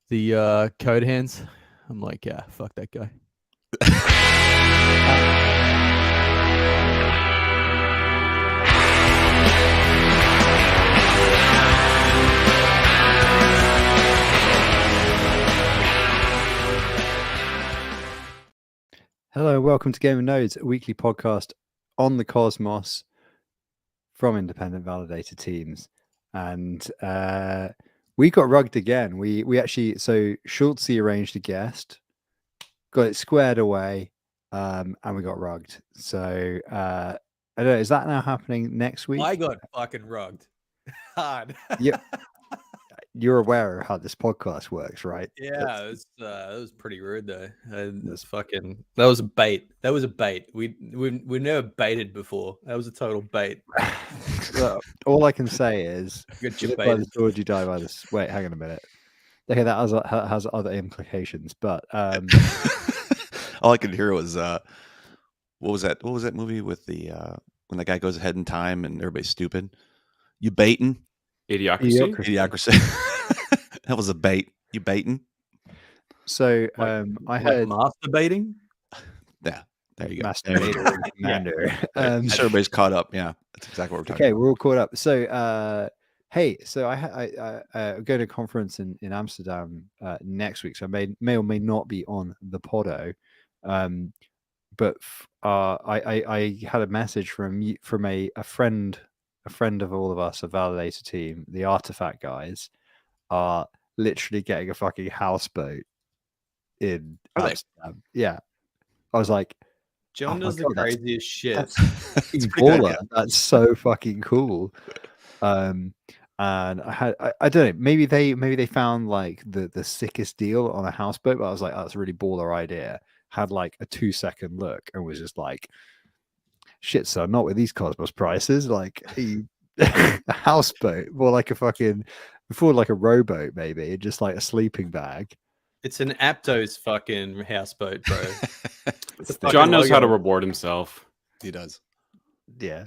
the code hands. I'm like, yeah, fuck that guy. Hello, welcome to Game of Nodes, a weekly podcast on the Cosmos from independent validator teams. And we got rugged again. We actually, so Schultzy arranged a guest, got it squared away, and we got rugged. So I don't know, is that now happening next week? I got fucking rugged hard. Yep. You're aware of how this podcast works, right? Yeah, it was pretty rude though. That was a bait. That was a bait. We never baited before. That was a total bait. Well, all I can say is, Good you live by the sword, you die by the. Wait, hang on a minute. Okay, that has other implications, but all I could hear was what was that movie with the when the guy goes ahead in time and everybody's stupid? You baiting? Idiocracy. That was a bait. You baiting? So I heard masturbating. Yeah, there you go. Masturbator, Commander. Everybody's caught up. Yeah, that's exactly what we're talking. Okay, we're all caught up. So hey, so I'm going to a conference in Amsterdam next week, so I may or may not be on the Podo. But I had a message from a friend of all of us, a validator team. The Artifact guys are literally getting a fucking houseboat in Amsterdam. Yeah, I was like, John does the craziest shit. That's baller. That's so fucking cool. And I don't know, maybe they found like the sickest deal on a houseboat, but I was like, oh, that's a really baller idea. Had like a 2-second look and was just like, shit, son, not with these Cosmos prices. Like a houseboat, more like a fucking, before like a rowboat, maybe, just like a sleeping bag. It's an Aptos fucking houseboat, bro. John knows how to reward himself. He does. Yeah.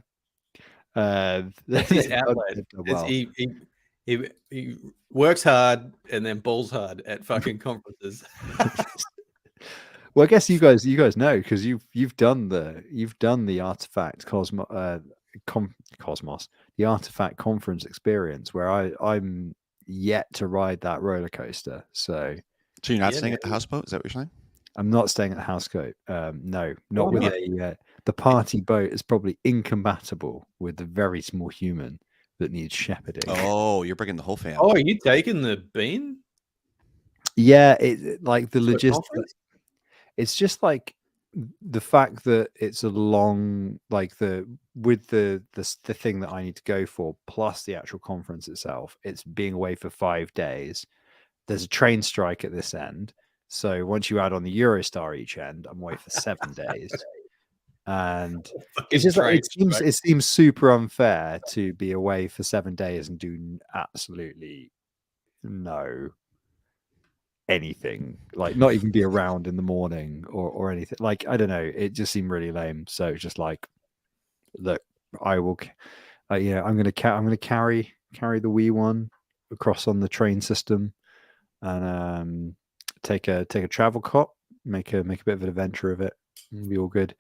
That's his outlet. Well. He works hard and then balls hard at fucking conferences. Well, I guess you guys know, because you've done the Artifact Cosmos, the Artifact conference experience, where I'm yet to ride that roller coaster. So you're not staying at the houseboat? Is that what you're saying? I'm not staying at the houseboat. No, not with the party boat is probably incompatible with the very small human that needs shepherding. Oh, you're bringing the whole family. Oh, are you taking the bean? Yeah, it like the logistics. It's just like the fact that it's a long, like the thing that I need to go for, plus the actual conference itself. It's being away for 5 days. There's a train strike at this end, so once you add on the Eurostar each end, I'm away for 7 days. And it's just like, it seems super unfair to be away for 7 days and do absolutely no anything, like not even be around in the morning or anything. Like, I don't know, it just seemed really lame. So it's just like, look, I will I'm gonna carry the wee one across on the train system and take a travel cot, make a bit of an adventure of it, and be all good.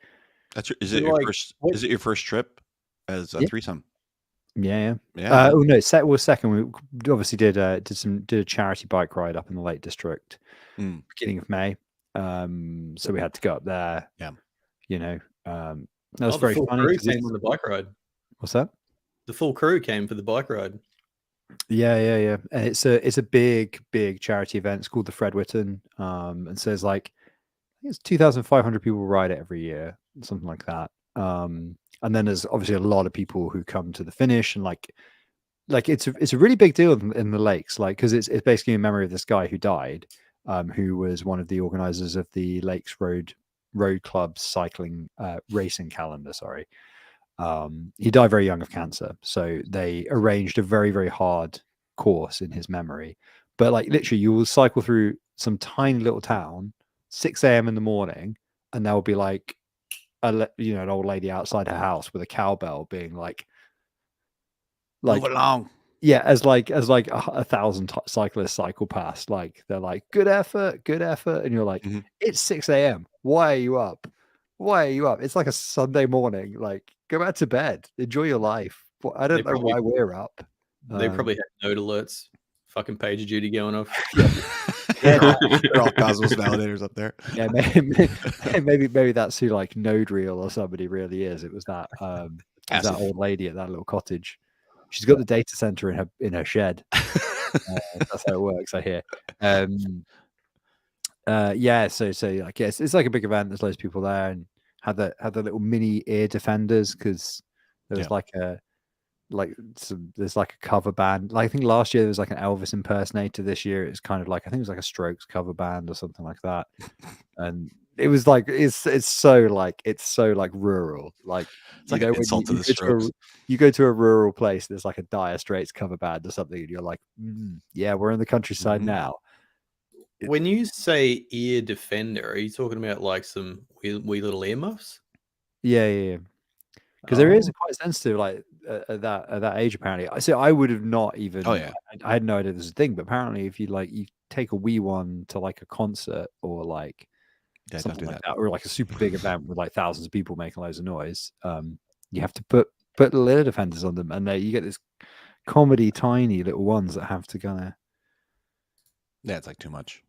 Is it your first trip as a threesome? Yeah. Oh no, second. We obviously did a charity bike ride up in the Lake District, beginning of May. So we had to go up there. Yeah. That was very funny. Crew came on the bike ride. What's that? The full crew came for the bike ride. Yeah. And it's a big charity event. It's called the Fred Whitton. And so it's like, I think it's 2,500 people ride it every year, something like that. And then there's obviously a lot of people who come to the finish, and like it's a really big deal in the lakes, like, because it's basically in memory of this guy who died, who was one of the organizers of the Lakes Road Club cycling racing calendar. Sorry, he died very young of cancer, so they arranged a very, very hard course in his memory. But like literally, you will cycle through some tiny little town, 6 a.m. in the morning, and there will be like an old lady outside her house with a cowbell being like move along, Yeah, as like 1,000 cyclists cycle past, like they're like, good effort, and you're like, Mhm. it's 6 a.m. Why are you up? Why are you up? It's like a Sunday morning. Like, go back to bed, enjoy your life. I They don't know why we're up. They probably had node alerts, fucking PagerDuty going off. they're all Cosmos validators up there. Yeah, maybe that's who like Node Reel or somebody really is. It was that that Passive. old lady at that little cottage. She's got the data center in her shed. That's how it works, I hear. Yeah, so like it's like a big event. There's loads of people there, and had the little mini ear defenders because there was there's like a cover band. Like I think last year there was like an Elvis impersonator. This year it's kind of like I think it was like a Strokes cover band or something like that. And it was like it's so like rural. Like It's like an insult to the Strokes. You go to a rural place, there's like a Dire Straits cover band or something, and you're like, yeah, we're in the countryside now. When you say ear defender, are you talking about like some wee little earmuffs? Yeah. Because there is quite sensitive, like at that age. Apparently, so I would have not even. Oh yeah, I had no idea this was a thing. But apparently, if you take a wee one to like a concert or like something like that, or like a super big event with like thousands of people making loads of noise, you have to put little ear defenders on them, and you get this comedy tiny little ones that have to kind of. Yeah, it's like too much.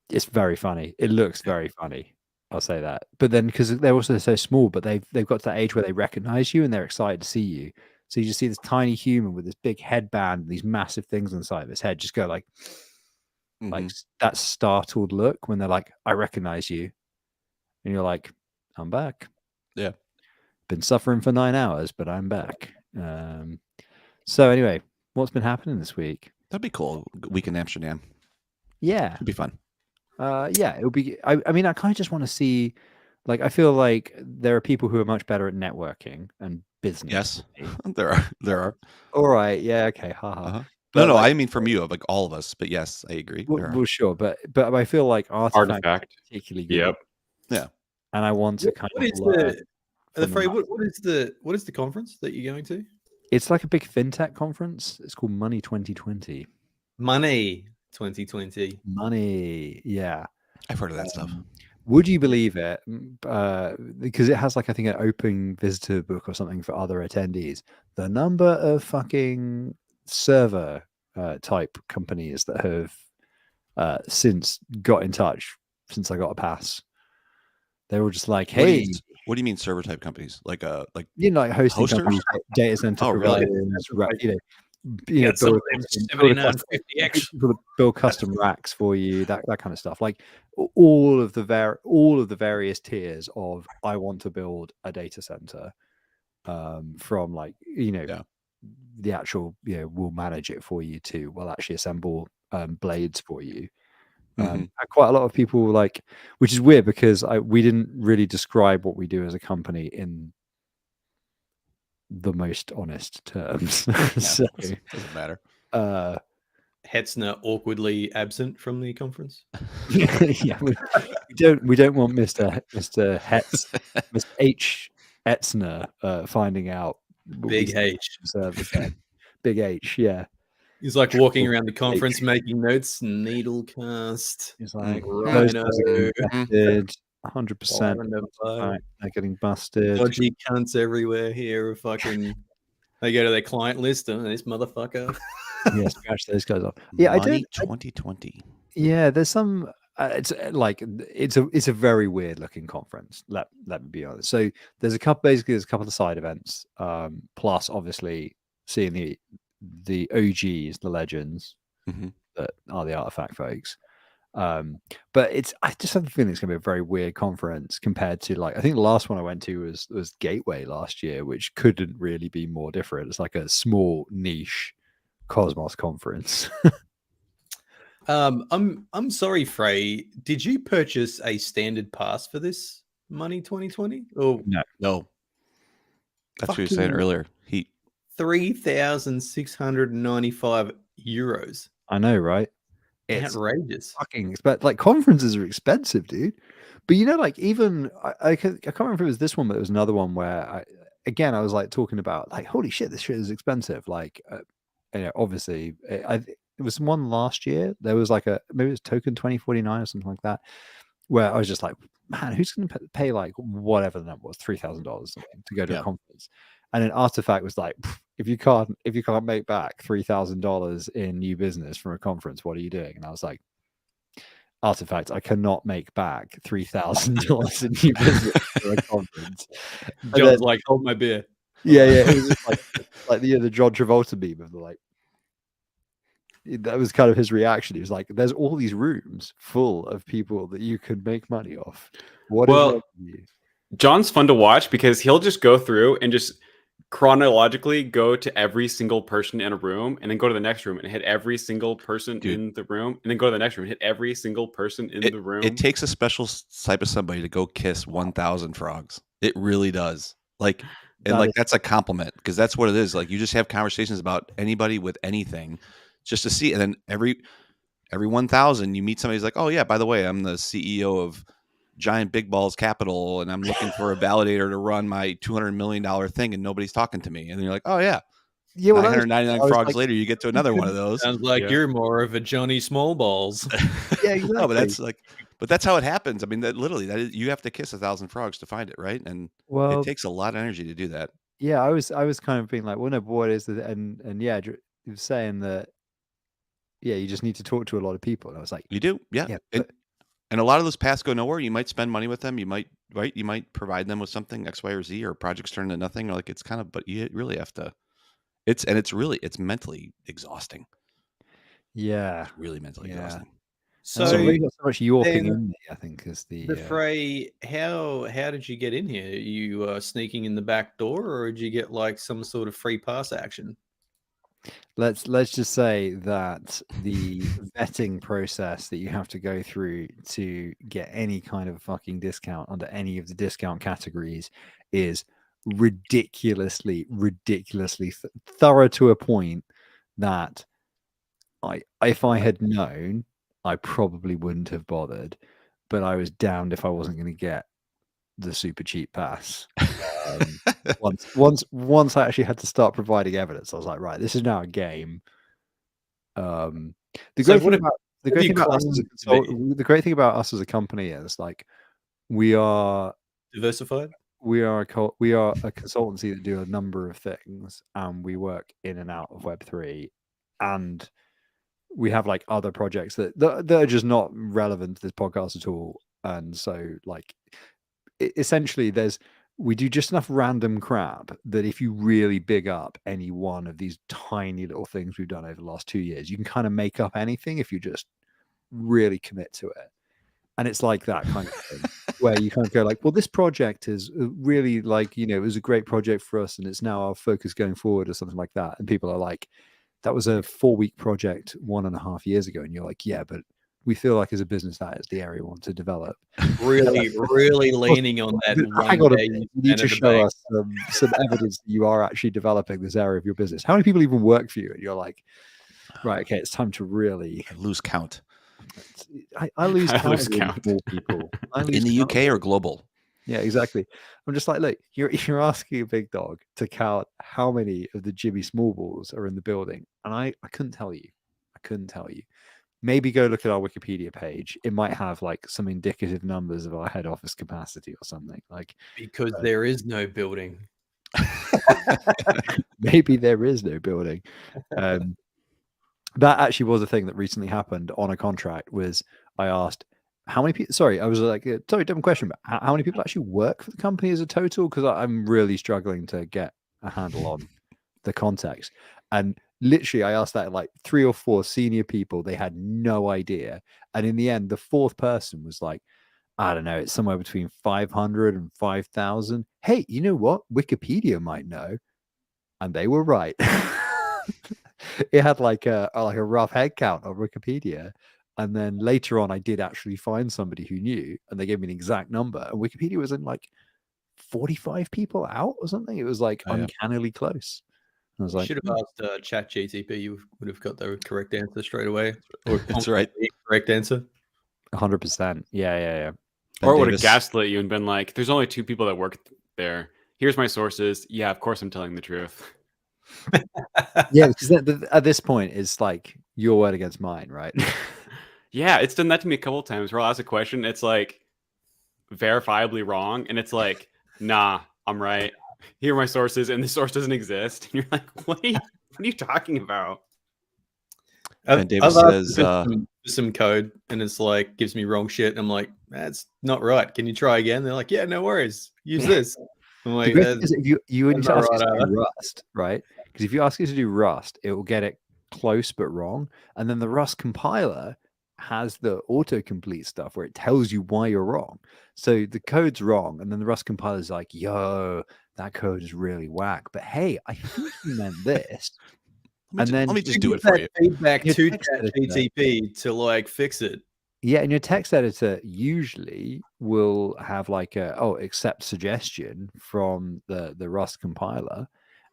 It's very funny. It looks very funny. I'll say that. But then because they're also so small, but they've got to that age where they recognize you and they're excited to see you. So you just see this tiny human with this big headband and these massive things on the side of his head just go like that startled look when they're like, I recognize you. And you're like, I'm back. Yeah. Been suffering for 9 hours, but I'm back. So anyway, what's been happening this week? That'd be cool. Week in Amsterdam. Yeah. It'd be fun. Yeah, it would be. I mean, I kind of just want to see. Like, I feel like there are people who are much better at networking and business. Yes, there are. All right. Yeah. Okay. Haha. No, I mean from you, like all of us. But yes, I agree. Well, sure, but I feel like Artifact is particularly good. Yep. Yeah. And I want to kind of. What is the conference that you're going to? It's like a big fintech conference. It's called Money 2020. Money 2020. Money. Yeah. I've heard of that stuff. Would you believe it? Because it has like I think an open visitor book or something for other attendees. The number of fucking server type companies that have since got in touch since I got a pass. They were just like, "Hey, what do you mean server type companies? Like like hosting companies, data center providers, really? build custom racks for you, that kind of stuff. Like all of the various tiers of I want to build a data center, from like the actual we'll manage it for you to we'll actually assemble blades for you. Quite a lot of people like, which is weird because we didn't really describe what we do as a company in the most honest terms. So, doesn't matter. Hetzner awkwardly absent from the conference. Yeah, we don't want Mr. Hetz, Mr. H. Etzner finding out. Big H. Big H, yeah. He's like walking around the conference making notes, needle cast. He's like, Rhino, 100%. They're getting busted. Dodgy cunts everywhere here. Fucking, they go to their client list and this motherfucker. Yeah, scratch those guys off. Yeah, Money 2020. Yeah, there's some. It's like it's a very weird looking conference. Let me be honest. So there's a couple of side events. Plus, obviously, seeing the OGs, the legends that are the Artifact folks. But I just have a feeling it's going to be a very weird conference compared to like I think the last one I went to was Gateway last year, which couldn't really be more different. It's like a small niche Cosmos conference. I'm sorry, Frey. Did you purchase a standard pass for this Money 2020? Oh no. That's what you were saying earlier. 3,695 euros. I know, right? It's outrageous. Fucking expensive. Like conferences are expensive, dude. But like even I can't remember if it was this one, but it was another one where I was like talking about like, holy shit, this shit is expensive. Like obviously, it was one last year. There was like maybe it was Token 2049 or something like that, where I was just like, man, who's going to pay like whatever the number was, $3,000 something to go to a conference? And then Artifact was like, if you can't make back $3,000 in new business from a conference, what are you doing? And I was like, Artifact, I cannot make back $3,000 in new business for a conference. John's like, hold my beer. Yeah, it was just like the John Travolta meme of like, that was kind of his reaction. He was like, there's all these rooms full of people that you could make money off. What is wrong with you? John's fun to watch because he'll just go through and just chronologically go to every single person in a room and then go to the next room and hit every single person in the room and then go to the next room and hit every single person in the room. It takes a special type of somebody to go kiss 1,000 frogs. It really does. Like, and like that's a compliment because that's what it is. Like, you just have conversations about anybody with anything just to see. And then every 1,000 you meet somebody who's like, oh yeah, by the way, I'm the CEO of Giant Big Balls Capital, and I'm looking for a validator to run my $200 million thing, and nobody's talking to me. And then you're like, oh yeah, well, 999 frogs later, you get to another one of those. Sounds like you're more of a Johnny Small Balls. Yeah, exactly. No, but that's how it happens. I mean, you have to kiss 1,000 frogs to find it, right? And it takes a lot of energy to do that. Yeah, I was kind of being like, well, no, but what is it? And yeah, you were saying that. Yeah, you just need to talk to a lot of people. And I was like, you do, yeah. And a lot of those paths go nowhere. You might spend money with them. You might provide them with something X, Y, or Z, or projects turn into nothing. Or like it's kind of, but you really have to. It's mentally exhausting. Yeah, it's really mentally exhausting. So we got so much Yorking in there, I think, is the fray. How did you get in here? You sneaking in the back door, or did you get like some sort of free pass action? Let's just say that the vetting process that you have to go through to get any kind of fucking discount under any of the discount categories is ridiculously thorough to a point that if I had known, I probably wouldn't have bothered, but I was damned if I wasn't going to get the super cheap pass. Once I actually had to start providing evidence, I was like, right, this is now a game. The great thing about us as a company is like we are diversified. We are a consultancy that do a number of things, and we work in and out of Web3, and we have like other projects that are just not relevant to this podcast at all. And so like essentially we do just enough random crap that if you really big up any one of these tiny little things we've done over the last 2 years, you can kind of make up anything if you just really commit to it. And it's like that kind of thing where you kind of go like, well, this project is really like, it was a great project for us and it's now our focus going forward or something like that. And people are like, that was a 4-week project 1.5 years ago. And you're like, yeah, but we feel like as a business, that is the area we want to develop. Really leaning on that. Hang on a minute. You need to show us some evidence that you are actually developing this area of your business. How many people even work for you? And you're like, right, okay, it's time to really lose count. I lose count. More people. In the UK or global? Yeah, exactly. I'm just like, look, you're asking a big dog to count how many of the Jimmy Small Balls are in the building. And I couldn't tell you. Maybe go look at our Wikipedia page. It might have like some indicative numbers of our head office capacity or something. Like because there is no building. Maybe there is no building. That actually was a thing that recently happened on a contract. Was I asked how many people? Sorry, I was like, totally different question. But how many people actually work for the company as a total? Because I'm really struggling to get a handle on the context. And literally, I asked that like 3 or 4 senior people. They had no idea. And in the end, the 4th person was like, I don't know, it's somewhere between 500 and 5,000. Hey, you know what? Wikipedia might know. And they were right. It had like a rough head count on Wikipedia. And then later on, I did actually find somebody who knew, and they gave me an exact number. And Wikipedia was in like 45 people out or something. It was like uncannily close. I was like, should have asked ChatGTP. You would have got the correct answer straight away. Or that's right. The correct answer. 100%. Yeah. Or it would have gaslit you and been like, there's only 2 people that work there. Here's my sources. Yeah, of course I'm telling the truth. Yeah, because at this point, it's like your word against mine, right? Yeah, it's done that to me a couple of times where I'll ask a question, it's like verifiably wrong, and it's like, nah, I'm right. Here are my sources, and the source doesn't exist. And you're like, what are you talking about? And David I've asked says, for some code, and it's like gives me wrong shit. And I'm like, that's not right. Can you try again? They're like, yeah, no worries. Use this. I'm The like, great thing is if you need that's to not ask it right to either. do Rust, right? Because if you ask it to do Rust, it will get it close but wrong, and then the Rust compiler has the autocomplete stuff where it tells you why you're wrong. So the code's wrong, and then the Rust compiler is like, "Yo, that code is really whack." But hey, I think you meant this. And then let me just You do give it for that you. feedback Your to text editor. ChatGPT to like fix it. Yeah, and your text editor usually will have like a accept suggestion from the Rust compiler,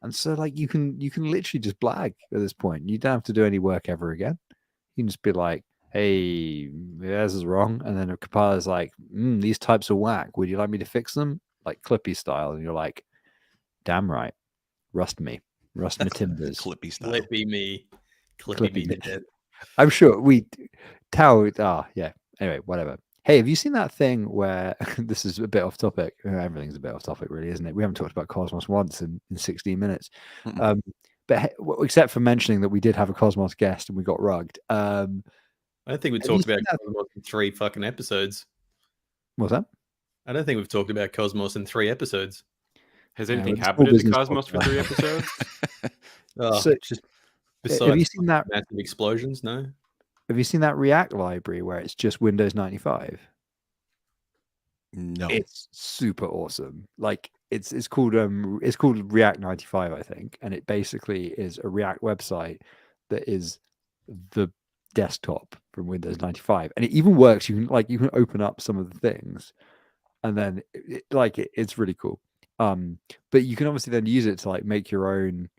and so like you can literally just blag at this point. You don't have to do any work ever again. You can just be like, "Hey, this is wrong," and then the compiler's like, "These types are whack. Would you like me to fix them?" Like Clippy style, and you're like, "Damn right, Rust me timbers." Clippy style. Clippy me Clippy to me. death. I'm sure Tao. Yeah. Anyway, whatever. Hey, have you seen that thing where this is a bit off topic? Everything's a bit off topic, really, isn't it? We haven't talked about Cosmos once in 16 minutes. Mm-mm. But except for mentioning that we did have a Cosmos guest and we got rugged. I don't think we Have you talked about seen that- Cosmos in 3 fucking episodes. What's that? I don't think we've talked about Cosmos in 3 episodes. Has Yeah, anything it's happened all in the business Cosmos for podcast. 3 episodes? Oh, So, just have besides you seen that? massive explosions, no? Have you seen that React library where it's just Windows 95? No. It's super awesome. Like it's called React 95, I think, and it basically is a React website that is the desktop from Windows 95, and it even works. You can open up some of the things, and then it's really cool. But you can obviously then use it to like make your own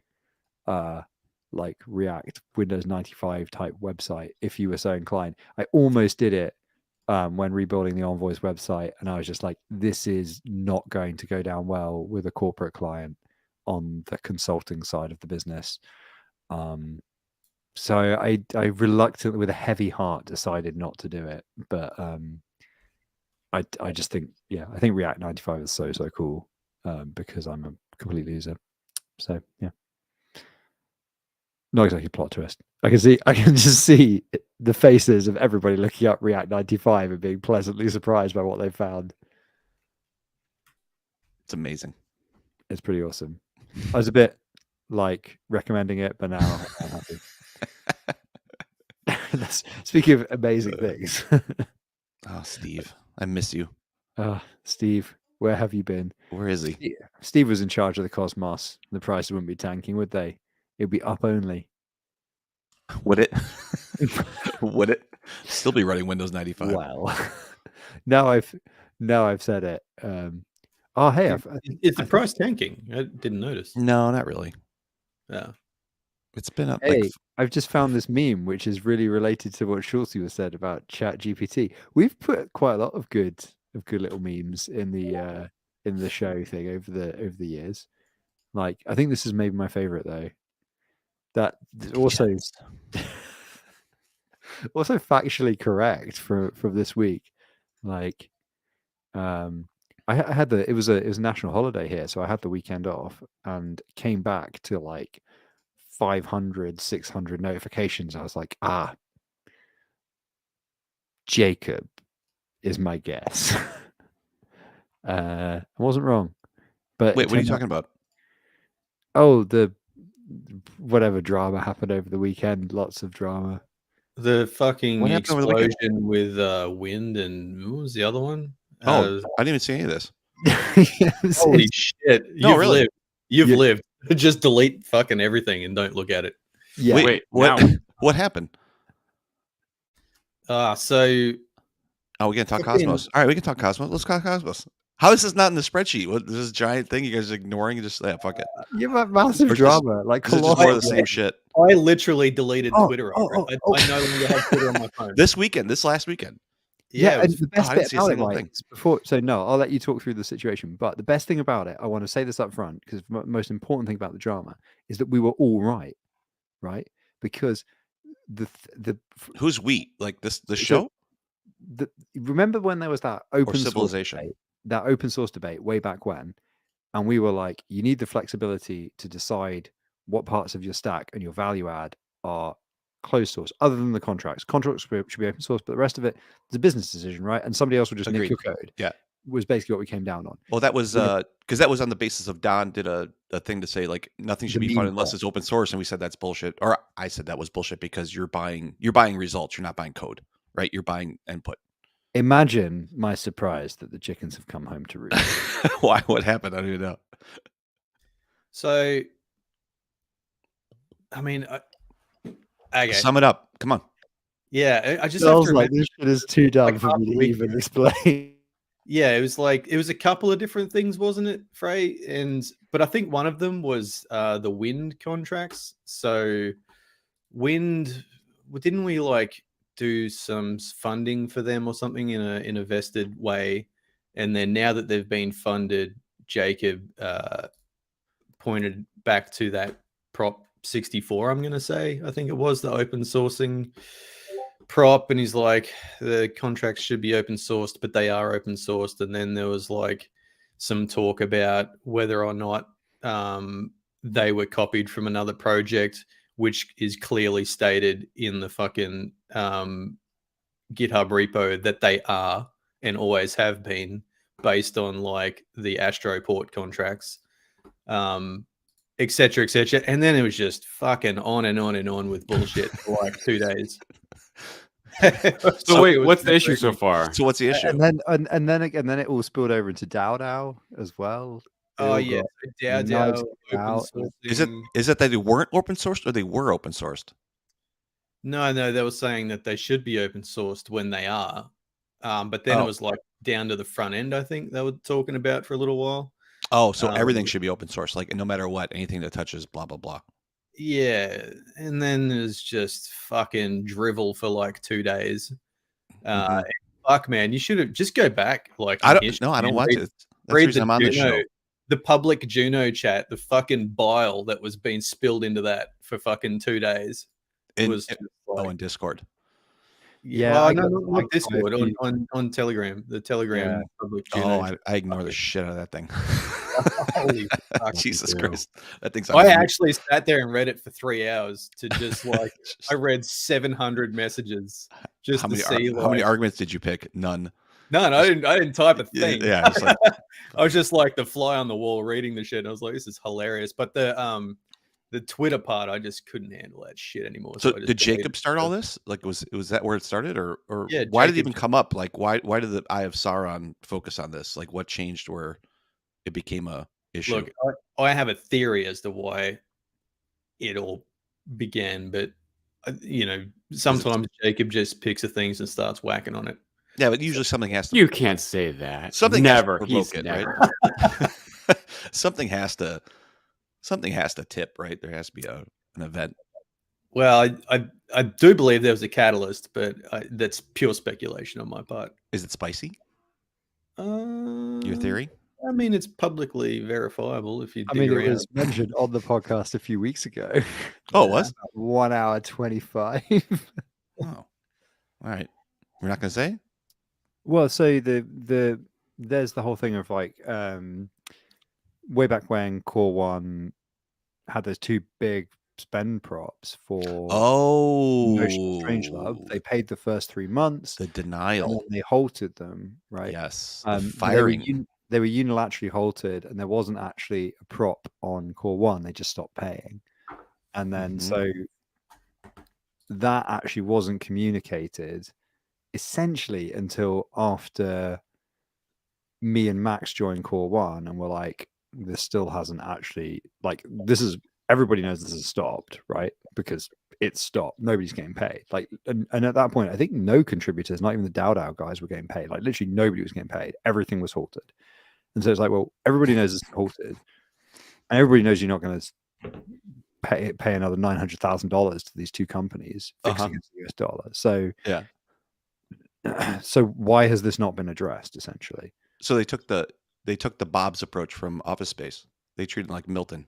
like React Windows 95 type website if you were so inclined. I almost did it when rebuilding the Envoys website, and I was just like, this is not going to go down well with a corporate client on the consulting side of the business. So I reluctantly, with a heavy heart, decided not to do it. But I just think, I think React 95 is so cool because I'm a complete loser. So yeah. Not exactly plot twist. I can just see the faces of everybody looking up React 95 and being pleasantly surprised by what they found. It's amazing. It's pretty awesome. I was a bit like recommending it, but now I'm happy. Speaking of amazing things. Oh, Steve, I miss you. Steve, where have you been? Where is he? Steve was in charge of the Cosmos. The prices wouldn't be tanking, would they? It'd be up only. Would it? Would it still be running Windows 95? Well, now I've said it. Hey, Is the price tanking? I didn't notice. No, not really. Yeah. It's been up. Hey, I've just found this meme which is really related to what Schultzy was said about ChatGPT. We've put quite a lot of good little memes in the show thing over the years. Like, I think this is maybe my favorite though. That also also factually correct from this week. Like, I had it was a national holiday here, so I had the weekend off and came back to like 500, 600 notifications. I was like, Jacob is my guess. I wasn't wrong. But wait, what are you talking about? Oh, the whatever drama happened over the weekend. Lots of drama. The fucking What happened over the weekend? explosion with wind and what was the other one? Oh, I didn't even see any of this. Holy shit! No, really? Lived. You've lived. Just delete fucking everything and don't look at it. Yeah. Wait, what? now. What happened? So we can talk Cosmos. All right, we can talk Cosmos. Let's talk Cosmos. How is this not in the spreadsheet? What this giant thing you guys are ignoring and just fuck it. You have massive drama. Like, Is it just more of the same shit? I literally deleted Oh, Twitter. oh, I no longer have Twitter on my phone. This last weekend. Yeah, it and was- the best I didn't bit see a about it, single right, thing. is before. So no, I'll let you talk through the situation. But the best thing about it, I want to say this up front, because the most important thing about the drama is that we were all right, because the Who's we? Like the so show remember when there was that or open source Civilization? debate, that open source debate way back when, and we were like, you need the flexibility to decide what parts of your stack and your value add are closed source, other than the contracts. Contracts should be open source, but the rest of it is a business decision, right? And somebody else will just nick Agreed. your code. Yeah. Was basically what we came down on. Well, that was Yeah. because that was on the basis of Don did a thing to say like nothing should The be fun meme unless prop. it's open source, and we said that's bullshit. Or I said that was bullshit because you're buying results, you're not buying code, right? You're buying input. Imagine my surprise that the chickens have come home to roost. Why? What happened? I don't even know. So, I mean, okay, Sum it up. Come on. yeah, I just have to remember. this shit is too dumb like, for me half a to week even ago. explain. Yeah, it was a couple of different things, wasn't it, Frey? But I think one of them was the wind contracts. So wind, didn't we like do some funding for them or something in a vested way? And then now that they've been funded, Jacob pointed back to that Prop 64, I'm going to say. I think it was the open sourcing prop, and he's like, the contracts should be open sourced, but they are open sourced. And then there was like some talk about whether or not they were copied from another project, which is clearly stated in the fucking GitHub repo that they are and always have been, based on like the Astroport contracts, etc., etc. And then it was just fucking on and on and on with bullshit for like 2 days. So wait, what's the issue so far? So what's the issue? And then it all spilled over into DAO as well. They Oh all yeah, got DAO, knives open out. sourcing. Is it that they weren't open sourced or they were open sourced? No, they were saying that they should be open sourced when they are. But then it was like down to the front end, I think they were talking about for a little while. Oh, so everything should be open source, like no matter what, anything that touches blah blah blah. Yeah, and then there's just fucking drivel for like 2 days. Fuck, man, you should have just go back. Like, I in don't. history No, I don't and watch read- it. That's the read reason I'm on this show. the public Juno chat, the fucking bile that was being spilled into that for fucking 2 days. In, was just like, in Discord. Yeah, well, I no, got- not I like got Discord, quite a few. on Telegram, the Telegram public Juno. Oh, chat. I ignore the shit out of that thing. Holy fuck. Jesus too. Christ, that thing's. I actually sat there and read it for 3 hours to just like I read 700 messages just how to many see how many like- arguments did you pick? None. No, I didn't type a Yeah, thing. yeah, just like- I was just like the fly on the wall reading the shit. And I was like, this is hilarious. But the Twitter part, I just couldn't handle that shit anymore. So I just did Jacob deleted start it. all this? Like, was that where it started, or Yeah, why did it Jacob- even come up? Like, why did the Eye of Sauron focus on this? Like, what changed where it became a issue? Look, I have a theory as to why it all began, but sometimes Jacob just picks the things and starts whacking on it. Yeah, but usually something has to. You can't say that. Something has to never. provoke He's it, never. right? something has to tip, right? There has to be an event. Well, I do believe there was a catalyst, but that's pure speculation on my part. Is it spicy? Your Your theory? I mean, it's publicly verifiable if you. I dig mean, it around. was mentioned on the podcast a few weeks ago. Oh, it was? 1 hour 25. Oh, all right. We're not going to say. Well, so there's the whole thing of like way back when Core One had those 2 big spend props for Notion Strangelove. They paid the first 3 months, The and denial. then they halted them. Right? Yes. The They were firing. they were unilaterally halted, and there wasn't actually a prop on Core One. They just stopped paying, and then so that actually wasn't communicated essentially until after me and Max joined Core One, and we're like, this still hasn't actually, like, this is, everybody knows this has stopped, right? Because it's stopped. Nobody's getting paid. Like, and at that point, I think no contributors, not even the DAO guys, were getting paid. Like, literally nobody was getting paid. Everything was halted. And so it's like, well, everybody knows it's halted, and everybody knows you're not going to pay another $900,000 to these 2 companies fixing against the US dollar. So Yeah. So why has this not been addressed? Essentially, So they took the Bob's approach from Office Space. They treated it like Milton.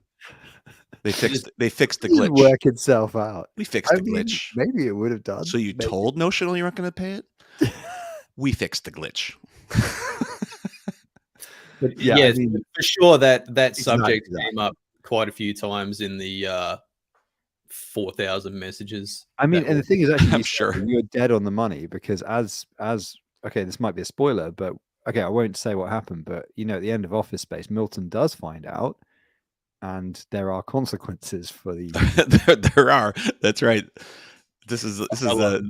They fixed the it didn't glitch. work itself out. We fixed I the mean, glitch. maybe it would have done. So you maybe. told Notional you weren't going to pay it? We fixed the glitch. But Yeah, yeah, I mean, for sure that subject exactly that. came up quite a few times in the 4,000 messages. I mean, that and the were- thing is, actually, I'm you said sure. you're dead on the money because as okay, this might be a spoiler, but okay, I won't say what happened, but you know, at the end of Office Space, Milton does find out, and there are consequences for the. there are. That's right. This is love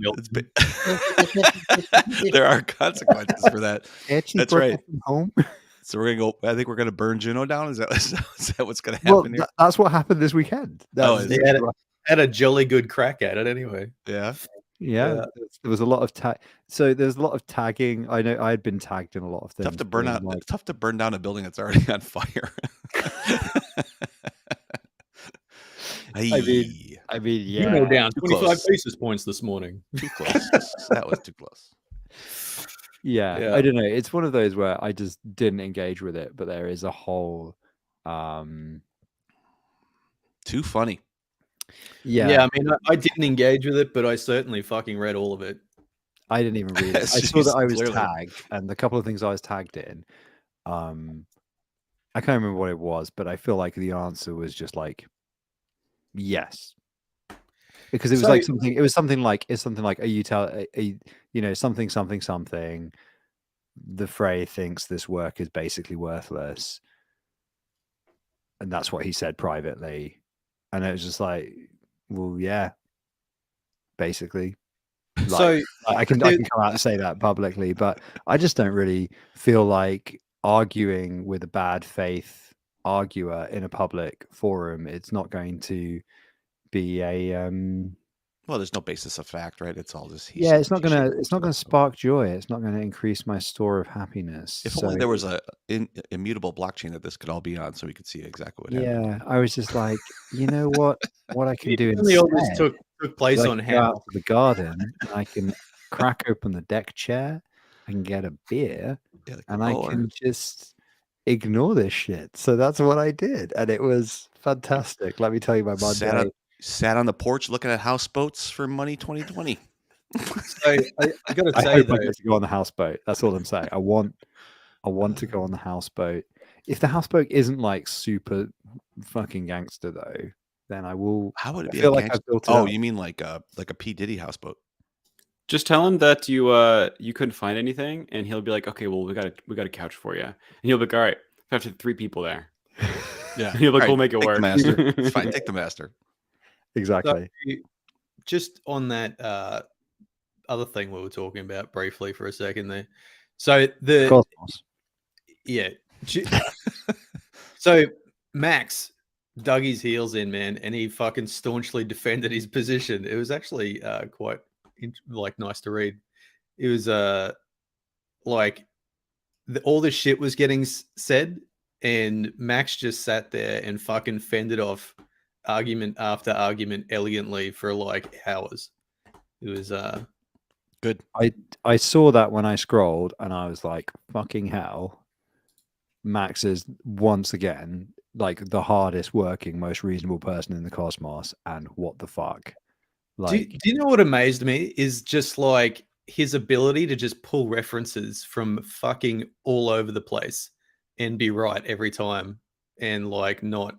there are consequences for that. Actually That's brought right. that from home. So we're gonna go. I think we're gonna burn Juno down. Is that what's gonna Well, happen here? that's what happened this weekend. Oh, That's is it? They had a jolly good crack at it anyway. Yeah. yeah, Yeah. there was a lot of tag. So there's a lot of tagging. I know I had been tagged in a lot of things. Tough to burn being out. like, It's tough to burn down a building that's already on fire. I mean, yeah. You know, down Too 25 close. basis points this morning. Too close. That was too close. Yeah, Yeah. I don't know. It's one of those where I just didn't engage with it, but there is a whole Too funny. Yeah, I mean, I didn't engage with it, but I certainly fucking read all of it. I didn't even read it. I Yes, saw that I was clearly. tagged, and the couple of things I was tagged in, I can't remember what it was, but I feel like the answer was just like yes, because it was So- like something. It was something like are you you know, something. The Frey thinks this work is basically worthless, and that's what he said privately, and it was just like, well, yeah, basically. Like, So I can come out and say that publicly, but I just don't really feel like arguing with a bad faith arguer in a public forum. It's not going to be a Well, there's no basis of fact, right? It's all just yeah. It's not gonna spark joy. It's not gonna increase my store of happiness. If So, only there was a immutable blockchain that this could all be on, so we could see exactly what happened. yeah, I was just like, you know what I can do only all this instead. took place is I on can go out how. to the garden, and I can crack open the deck chair, I can get a beer, Yeah, like and a I roller. can just ignore this shit. So that's what I did, and it was fantastic. Let me tell you, my Monday. Sat on the porch looking at houseboats for money 2020. So I got to I say hope I though, get to go on the houseboat. That's all I'm saying. I want to go on the houseboat. If the houseboat isn't like super fucking gangster though, then I will. How would it I be? feel a like gangster- I've built it Oh, up. you mean like a P Diddy houseboat? Just tell him that you couldn't find anything, and he'll be like, "Okay, well, we got a couch for you." And he'll be like, "All right, I have to 3 people there." Yeah. And he'll be like, All "We'll make it take work." The master. It's fine. Take the master. Exactly. just on that other thing we were talking about briefly for a second there. So the Cosmos. yeah, so Max dug his heels in, man, and he fucking staunchly defended his position. It was actually quite like nice to read. It was like all this shit was getting said, and Max just sat there and fucking fended off argument after argument elegantly for like hours. It was Good. I saw that when I scrolled, and I was like, "Fucking hell!" Max is once again like the hardest working, most reasonable person in the cosmos, and what the fuck? Like, do you know what amazed me is just like his ability to just pull references from fucking all over the place and be right every time, and like not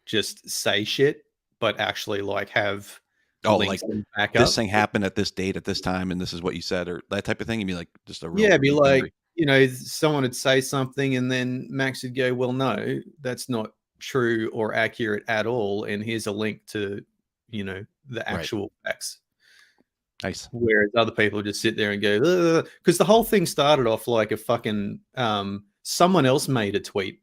just say shit, but actually like have links like and back this up. thing happened at this date at this time, and this is what you said, or that type of thing. You'd be like, just a real Yeah, be deep like, memory. you know, someone would say something and then Max would go, well, no, that's not true or accurate at all. And here's a link to, you know, the actual facts. Nice. Whereas other people just sit there and go, because the whole thing started off like a fucking, someone else made a tweet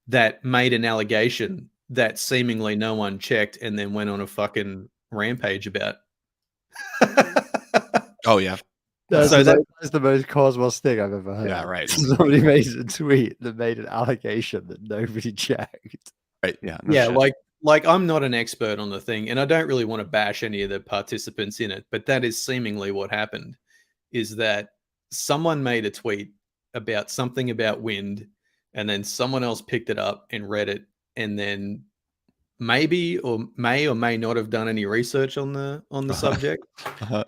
that made an allegation that seemingly no one checked and then went on a fucking rampage about. Oh yeah. that's, So that's the most cosmos thing I've ever heard. Yeah. Right. Somebody made a tweet that made an allegation that nobody checked. Right. Yeah. no Yeah, shit. like I'm not an expert on the thing, and I don't really want to bash any of the participants in it, but that is seemingly what happened. Is that someone made a tweet about something about wind, and then someone else picked it up and read it, and then maybe or may not have done any research on the subject.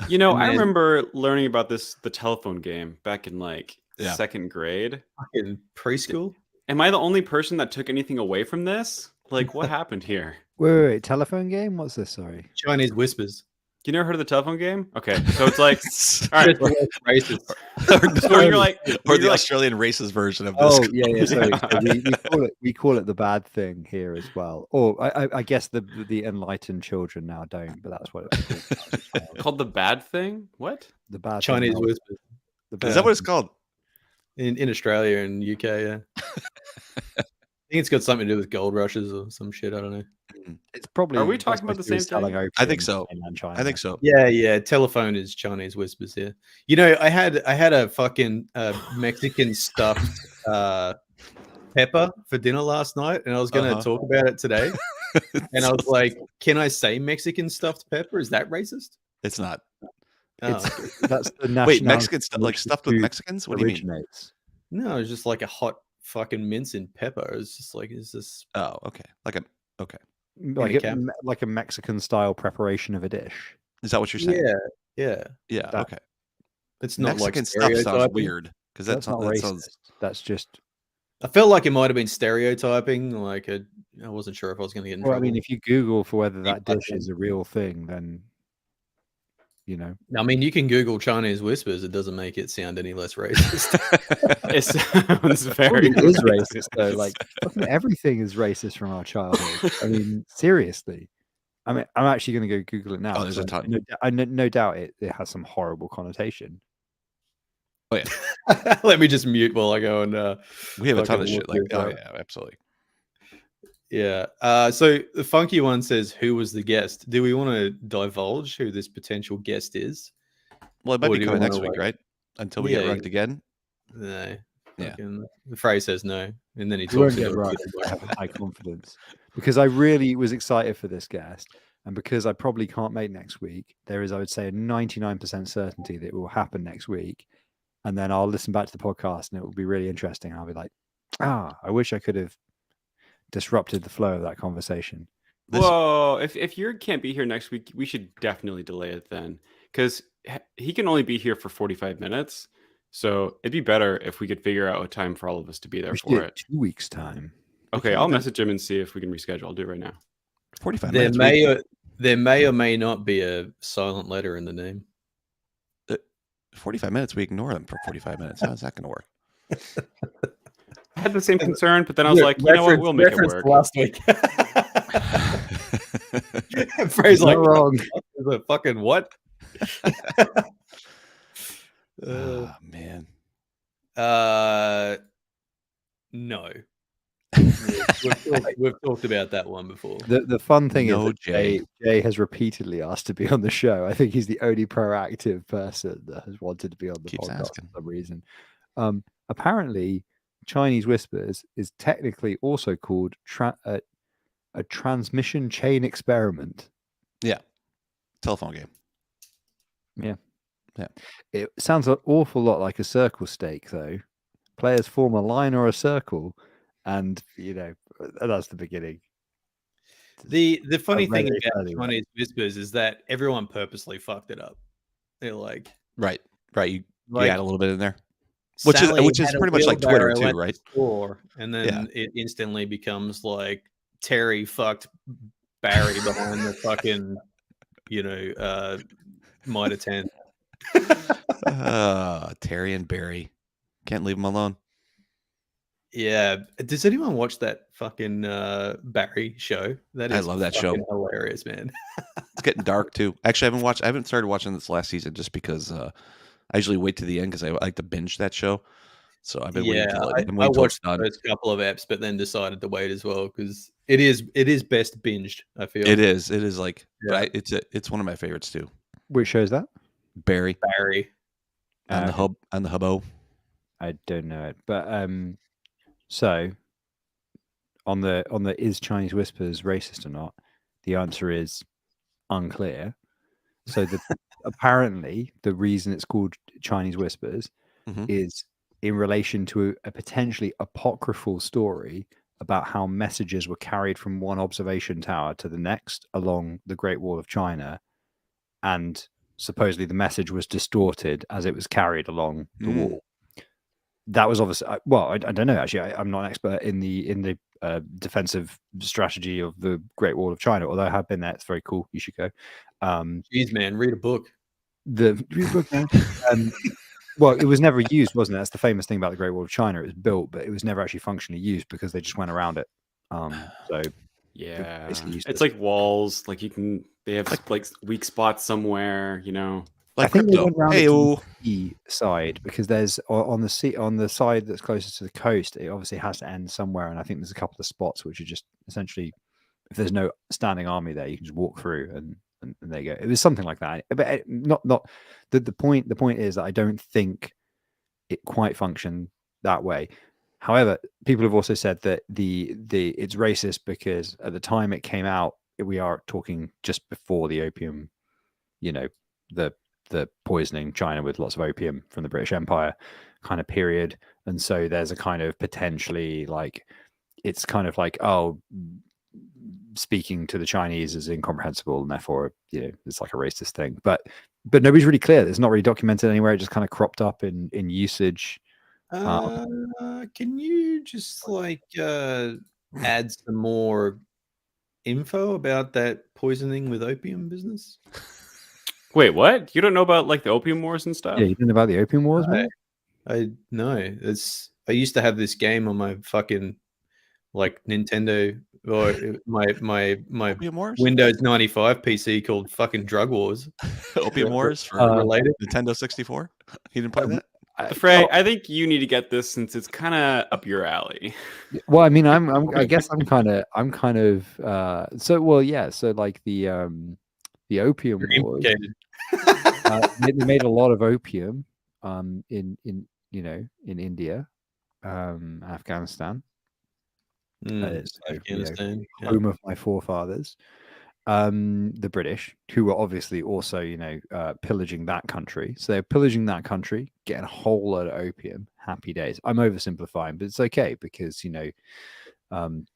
You know, And I then- remember learning about the telephone game back in like Yeah. 2nd grade. Fucking preschool. Am I the only person that took anything away from this? Like, what happened here? Wait, telephone game? What's this? Sorry. Chinese whispers. You never heard of the telephone game? Okay, so it's like, all right, Racist. so when you're like, or when the you're like, Australian racist version of this. Oh yeah. Sorry. So we call it the bad thing here as well. Or I guess the enlightened children now don't, but that's what it's called. called the bad thing. What? The bad Chinese thing. whispers The Is bad that what it's called? in Australia and UK. Yeah, I think it's got something to do with gold rushes or some shit. I don't know. It's probably. Are we that's talking about the supposed to be same thing? selling I think opium so. in mainland China. I think so. Yeah. Telephone is Chinese whispers. Yeah. You know, I had a fucking Mexican stuffed pepper for dinner last night, and I was going to talk about it today. And I was like, "Can I say Mexican stuffed pepper? Is that racist?" It's not. Oh. That's the national. Wait, Mexican stuff like stuffed with Mexicans? What do you mean? originates. No, it's just like a hot fucking mince in pepper. It's just like, is this? Oh, okay. Like Like a Mexican style preparation of a dish. is that what you're saying? Yeah. Yeah. That- Okay. It's not Mexican like stuff sounds stereotyping. weird because That's not that racist. sounds. That's just. I felt like it might have been stereotyping. Like I wasn't sure if I was going to get in Well, I trouble. mean, if you Google for whether that Deep dish is a real thing, then you know. I mean, you can Google Chinese whispers. It doesn't make it sound any less racist. It sounds very Probably is racist though. Like fucking everything is racist from our childhood. I mean, seriously. I mean, I'm actually going to go Google it now. Oh, there's a because ton. no doubt it has some horrible connotation. Oh yeah, Let me just mute while I go and we have a ton fucking of shit. look Like, this oh up. yeah, absolutely. Yeah. So the funky one says, "Who was the guest?" Do we want to divulge who this potential guest is? Well, it might Or be do you coming wanna next week, wait? right? Until we get Yeah. rugged again. No. Yeah. Fucking- the phrase says no, and then he You won't talks get about right. it. I have high confidence because I really was excited for this guest, and because I probably can't make next week, there is, I would say, a 99% certainty that it will happen next week, and then I'll listen back to the podcast, and it will be really interesting. I'll be like, I wish I could have disrupted the flow of that conversation. This- Whoa! If you can't be here next week, we should definitely delay it then, because he can only be here for 45 minutes. So it'd be better if we could figure out a time for all of us to be there We should do for it it. 2 weeks time. Okay, I'll message him and see if we can reschedule. I'll do it right now. 45 There minutes. there may or may not be a silent letter in the name. 45 minutes. We ignore them for 45 minutes. How's that going to work? I had the same concern, but then I was like, you know what? We'll make it Reference work. to last week. Phrase like, Not wrong. the fucking what? Oh man. No. We've talked about that one before. The fun thing No, is that Jay has repeatedly asked to be on the show. I think he's the only proactive person that has wanted to be on the Keeps podcast asking. for some reason. Apparently, Chinese Whispers is technically also called a transmission chain experiment. Telephone game. It sounds an awful lot like a circle stake, though. Players form a line or a circle, and that's the beginning. The funny I read thing it about earlier. Chinese Whispers is that everyone purposely fucked it up. They're like, Right. You like add a little bit in there. Which is- Sally which is had a pretty much like Twitter wheelbarrow too, at the right? store, and then it instantly becomes like Terry fucked Barry behind the fucking, Mitre 10. Terry and Barry. Can't leave them alone. Yeah. Does anyone watch that fucking Barry show? That I is love that show. fucking hilarious, man. It's getting dark too. Actually, I haven't started watching this last season just because I usually wait to the end because I like to binge that show. So I've been waiting till I till it's watched the done. first couple of eps, but then decided to wait as well because it is best binged. I feel It is like, Yeah. but it's one of my favorites too. Which show is that? Barry Barry. and the Okay. hubbo. I don't know it, but so on the is Chinese Whispers racist or not? The answer is unclear. So apparently the reason it's called Chinese Whispers Mhm. is in relation to a potentially apocryphal story about how messages were carried from one observation tower to the next along the Great Wall of China, and supposedly the message was distorted as it was carried along the Mm. wall. That was obviously I don't know, actually. I'm not an expert in the defensive strategy of the Great Wall of China, although I have been there. It's very cool. You should go. Jeez, man, read a book. Read the book, man. Well, it was never used, wasn't it? That's the famous thing about the Great Wall of China. It was built, but it was never actually functionally used because they just went around it. So Yeah, basically it's useless. like walls. Like they have like weak spots somewhere. Like I think they crypto. went around Hey, it to the sea side because there's on the side that's closest to the coast. It obviously has to end somewhere, and I think there's a couple of spots which are just essentially, if there's no standing army there, you can just walk through, and there you go. It was something like that, but not the point. The point is that I don't think it quite functioned that way. However, people have also said that the it's racist because at the time it came out, we are talking just before the opium, the poisoning China with lots of opium from the British Empire kind of period. And so there's a kind of potentially like, it's kind of like, oh, speaking to the Chinese is incomprehensible, and therefore, it's like a racist thing. But nobody's really clear. It's not really documented anywhere. It just kind of cropped up in usage. Can you just add some more info about that poisoning with opium business? Wait, what? You don't know about like the opium wars and stuff? Yeah, you didn't know about the opium wars, man? I used to have this game on my fucking Nintendo or my Opium Wars? Windows 95 PC called fucking Drug Wars. Opium Wars for Related. Nintendo 64. You didn't play that? Frey, I think you need to get this since it's kind of up your alley. Well, I mean, I guess I'm kind of so well, yeah. So like the opium You're wars, implicated. they made a lot of opium in India, Afghanistan. Afghanistan. Home of my forefathers. The British, who were obviously also, pillaging that country. So they're pillaging that country, getting a whole lot of opium. Happy days. I'm oversimplifying, but it's okay because,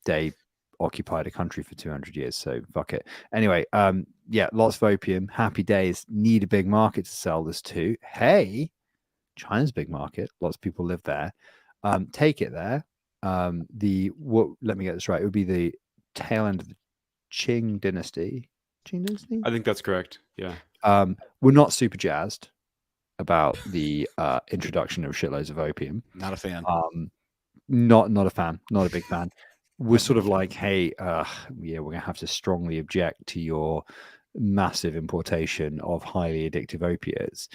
they occupied a country for 200 years. So fuck it. Anyway, lots of opium. Happy days. Need a big market to sell this to. Hey, China's a big market. Lots of people live there. Take it there. Let me get this right. It would be the tail end of the Qing dynasty. I think that's correct. Yeah. We're not super jazzed about the introduction of shitloads of opium. Not a fan. Not a fan. Not a big fan. We're sort of like, hey, we're gonna have to strongly object to your massive importation of highly addictive opiates.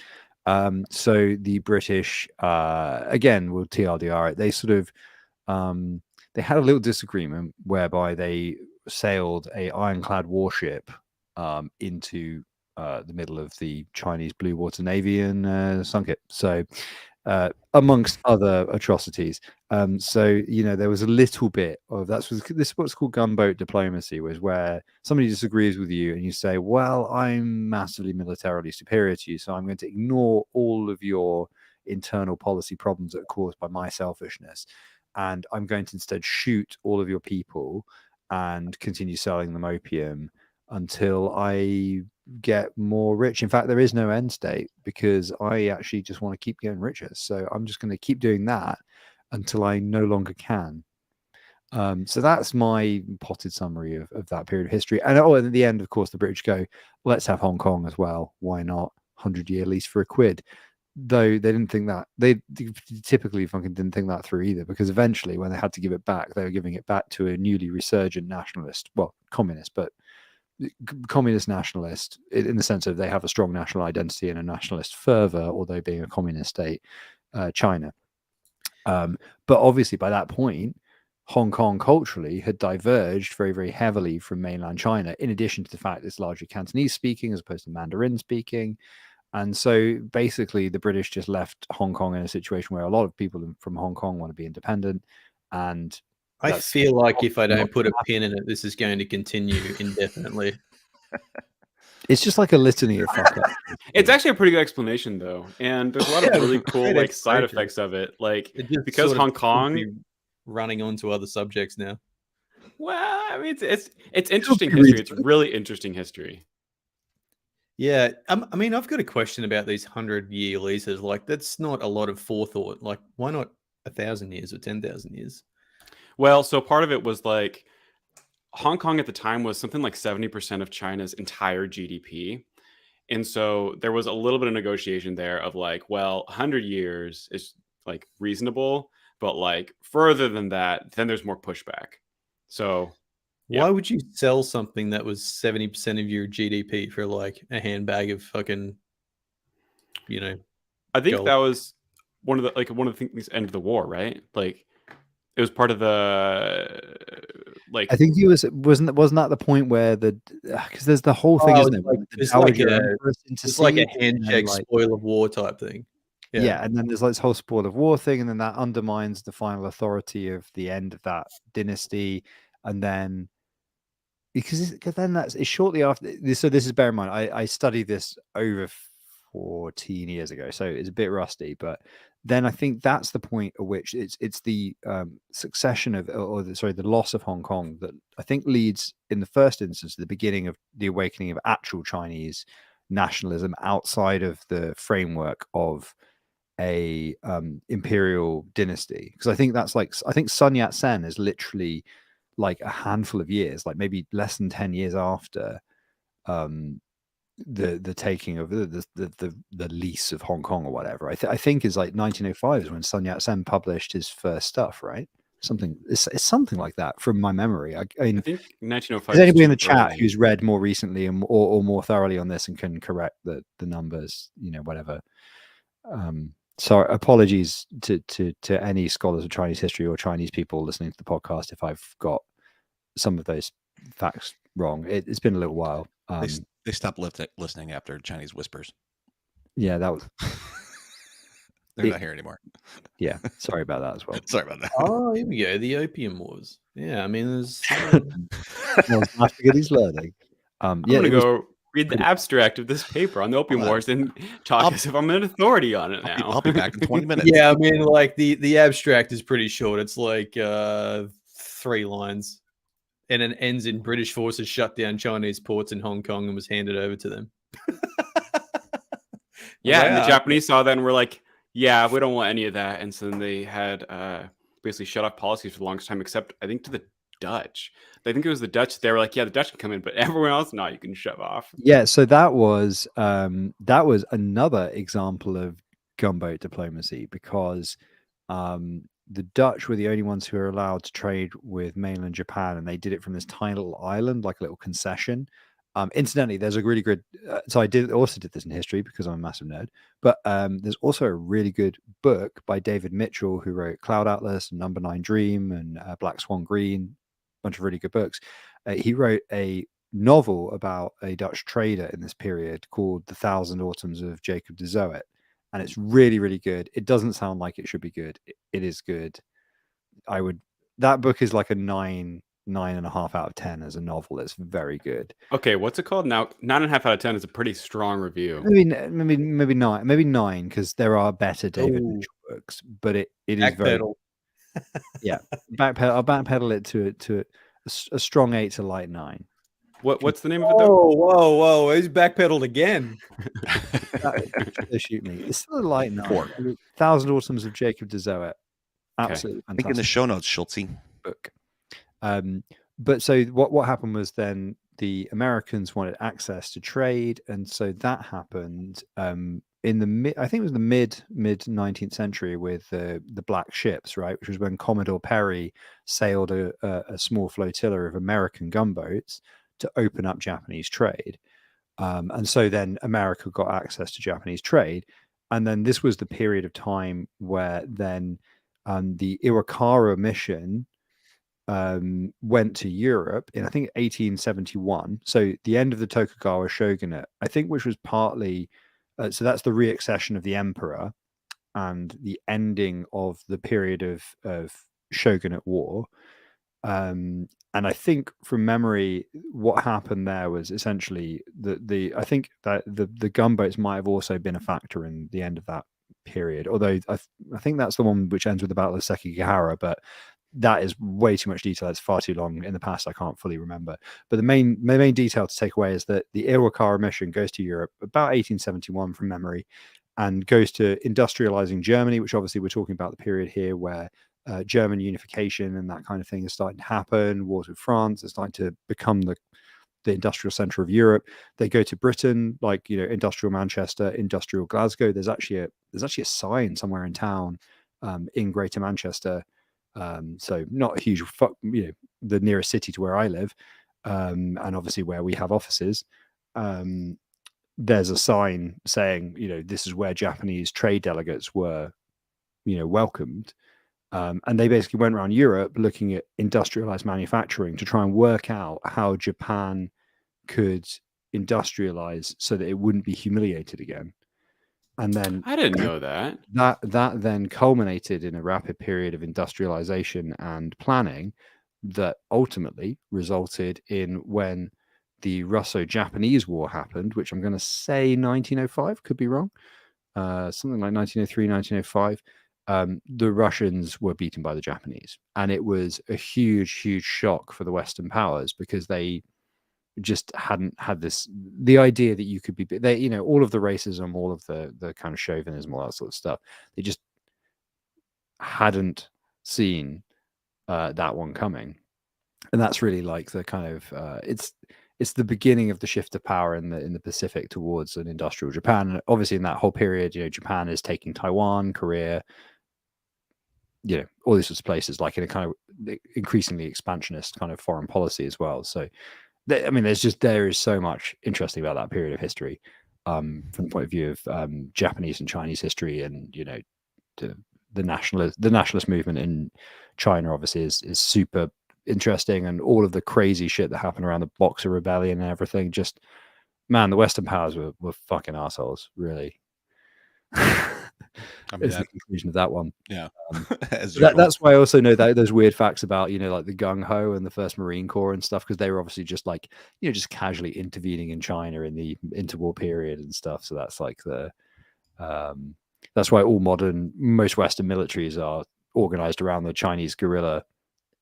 So the British, again, will TLDR it. They sort of they had a little disagreement whereby they sailed a ironclad warship into the middle of the Chinese Blue Water Navy and sunk it. So amongst other atrocities. So there was a little bit of this is what's called gunboat diplomacy, was where somebody disagrees with you and you say, well, I'm massively militarily superior to you, so I'm going to ignore all of your internal policy problems that are caused by my selfishness, and I'm going to instead shoot all of your people and continue selling them opium until I get more rich. In fact, there is no end state because I actually just want to keep getting richer. So I'm just going to keep doing that until I no longer can. So that's my potted summary of that period of history. And at the end, of course, the British go, let's have Hong Kong as well. Why not? 100-year lease for £1. Though they didn't think that, they typically fucking didn't think that through either, because eventually when they had to give it back, they were giving it back to a newly resurgent nationalist, well, communist, but communist nationalist in the sense of they have a strong national identity and a nationalist fervor, although being a communist state, China. But obviously by that point, Hong Kong culturally had diverged very, very heavily from mainland China, in addition to the fact it's largely Cantonese speaking as opposed to Mandarin speaking. And so basically the British just left Hong Kong in a situation where a lot of people from Hong Kong want to be independent. And I feel like if I don't put a pin in it, this is going to continue indefinitely. It's just like a litany of fuck up. It's actually a pretty good explanation though, and there's a lot of Yeah, really great cool like side explanation. effects of it. Like It just because sort of Hong seems to Kong. be running on to other subjects now. Well, I mean, it's interesting be history. It's reasonable. really interesting history. Yeah, I mean, I've got a question about these 100-year leases. Like, that's not a lot of forethought. Like, why not 1,000 years or 10,000 years? Well, so part of it was like Hong Kong at the time was something like 70% of China's entire GDP. And so there was a little bit of negotiation there of like, well, 100 years is like reasonable, but like further than that, then there's more pushback. So yeah. Why would you sell something that was 70% of your GDP for like a handbag of fucking, I think gold? that was one of the things end of the war, right? Like it was part of the like I think he wasn't that the point where because there's the whole thing, isn't it? It's like a intercedes, and then, handshake like, spoil of war type thing. yeah, and then there's like this whole spoil of war thing, and then that undermines the final authority of the end of that dynasty, and then because then it's shortly after this. So this is, bear in mind, I studied this over 14 years ago, so it's a bit rusty, but then I think that's the point at which it's the succession of, the loss of Hong Kong that I think leads in the first instance to the beginning of the awakening of actual Chinese nationalism outside of the framework of a imperial dynasty. Because I think Sun Yat-sen is literally like a handful of years, like maybe less than 10 years after the taking of the lease of Hong Kong or whatever. I think is like 1905 is when Sun Yat-sen published his first stuff, right? It's something like that from my memory. I mean, I think 1905. Is anybody in the chat early. who's read more recently or more thoroughly on this and can correct the numbers, whatever. So apologies to any scholars of Chinese history or Chinese people listening to the podcast if I've got some of those facts wrong. It's been a little while. They stopped listening after Chinese whispers. Yeah, that was. They're not here anymore. Yeah, sorry about that as well. Sorry about that. Oh, here we go. The Opium Wars. Yeah, I mean, there's. He's learning. I'm gonna go read the abstract of this paper on the Opium Wars and talk as if I'm an authority on it now. I'll be back in 20 minutes. Yeah, I mean, like the abstract is pretty short. It's like 3 lines, and it ends in British forces shut down Chinese ports in Hong Kong and was handed over to them. Yeah, and the Japanese saw that and were like, yeah, we don't want any of that. And so then they had basically shut off policies for the longest time, except I think to the Dutch. I think it was the Dutch. They were like, yeah, the Dutch can come in, but everyone else, no, you can shove off. Yeah, so that was another example of gunboat diplomacy, because the Dutch were the only ones who were allowed to trade with mainland Japan, and they did it from this tiny little island, like a little concession. Incidentally, there's a really good. So I also did this in history because I'm a massive nerd. But there's also a really good book by David Mitchell, who wrote Cloud Atlas and Number 9 Dream and Black Swan Green, a bunch of really good books. He wrote a novel about a Dutch trader in this period called The 1,000 Autumns of Jacob de Zoet, and it's really, really good. It doesn't sound like it should be good. It is good. That book is like a 9.5 out of 10 as a novel. It's very good. Okay, what's it called now? 9.5 out of 10 is a pretty strong review. Maybe 9, because there are better David Mitchell books, but it is very. Yeah, I'll backpedal it to a strong 8 to light 9. What's the name of it though? Whoa! He's backpedaled again. They shoot me. It's still a light 9. 1,000 Autumns of Jacob de Zoet. Absolutely fantastic. I think in the show notes, Schultze. Book. But so what happened was then the Americans wanted access to trade, and so that happened in the I think it was the mid 19th century with the Black Ships, right, which was when Commodore Perry sailed a small flotilla of American gunboats to open up Japanese trade, and so then America got access to Japanese trade, and then this was the period of time where then the Iwakara mission went to Europe in, I think, 1871. So the end of the Tokugawa shogunate, I think, which was partly so that's the reaccession of the emperor and the ending of the period of shogunate war. And I think from memory, what happened there was essentially I think that the gunboats might have also been a factor in the end of that period. Although I think that's the one which ends with the Battle of Sekigahara, but that is way too much detail. It's far too long in the past. I can't fully remember. But the main detail to take away is that the Iroquois mission goes to Europe about 1871 from memory, and goes to industrializing Germany, which obviously we're talking about the period here where German unification and that kind of thing is starting to happen. Wars with France is starting to become the industrial center of Europe. They go to Britain, like, you know, industrial Manchester, industrial Glasgow. There's actually a sign somewhere in town in Greater Manchester. So not a huge, you know, the nearest city to where I live, and obviously where we have offices. There's a sign saying, you know, this is where Japanese trade delegates were, you know, welcomed. And they basically went around Europe looking at industrialized manufacturing to try and work out how Japan could industrialize so that it wouldn't be humiliated again. And then I didn't know that. That then culminated in a rapid period of industrialization and planning that ultimately resulted in when the Russo-Japanese War happened, which I'm going to say 1905, could be wrong, something like 1903, 1905. The Russians were beaten by the Japanese, and it was a huge shock for the Western powers, because they just hadn't had the idea that you could be, they, you know, all of the racism, all of the kind of chauvinism, all that sort of stuff, they just hadn't seen that one coming. And that's really like the kind of it's the beginning of the shift of power in the Pacific towards an industrial Japan. And obviously in that whole period, you know, Japan is taking Taiwan, Korea, you know, all these sorts of places, like in a kind of increasingly expansionist kind of foreign policy as well. So I mean, there is so much interesting about that period of history, from the point of view of Japanese and Chinese history, and, you know, the nationalist movement in China obviously is super interesting, and all of the crazy shit that happened around the Boxer Rebellion and everything. Just, man, the Western powers were fucking assholes, really. I mean, the conclusion of that one. Yeah. That's why I also know that those weird facts about, you know, like the gung ho and the First Marine Corps and stuff, because they were obviously just like, you know, just casually intervening in China in the interwar period and stuff. So that's like that's why most Western militaries are organized around the Chinese guerrilla,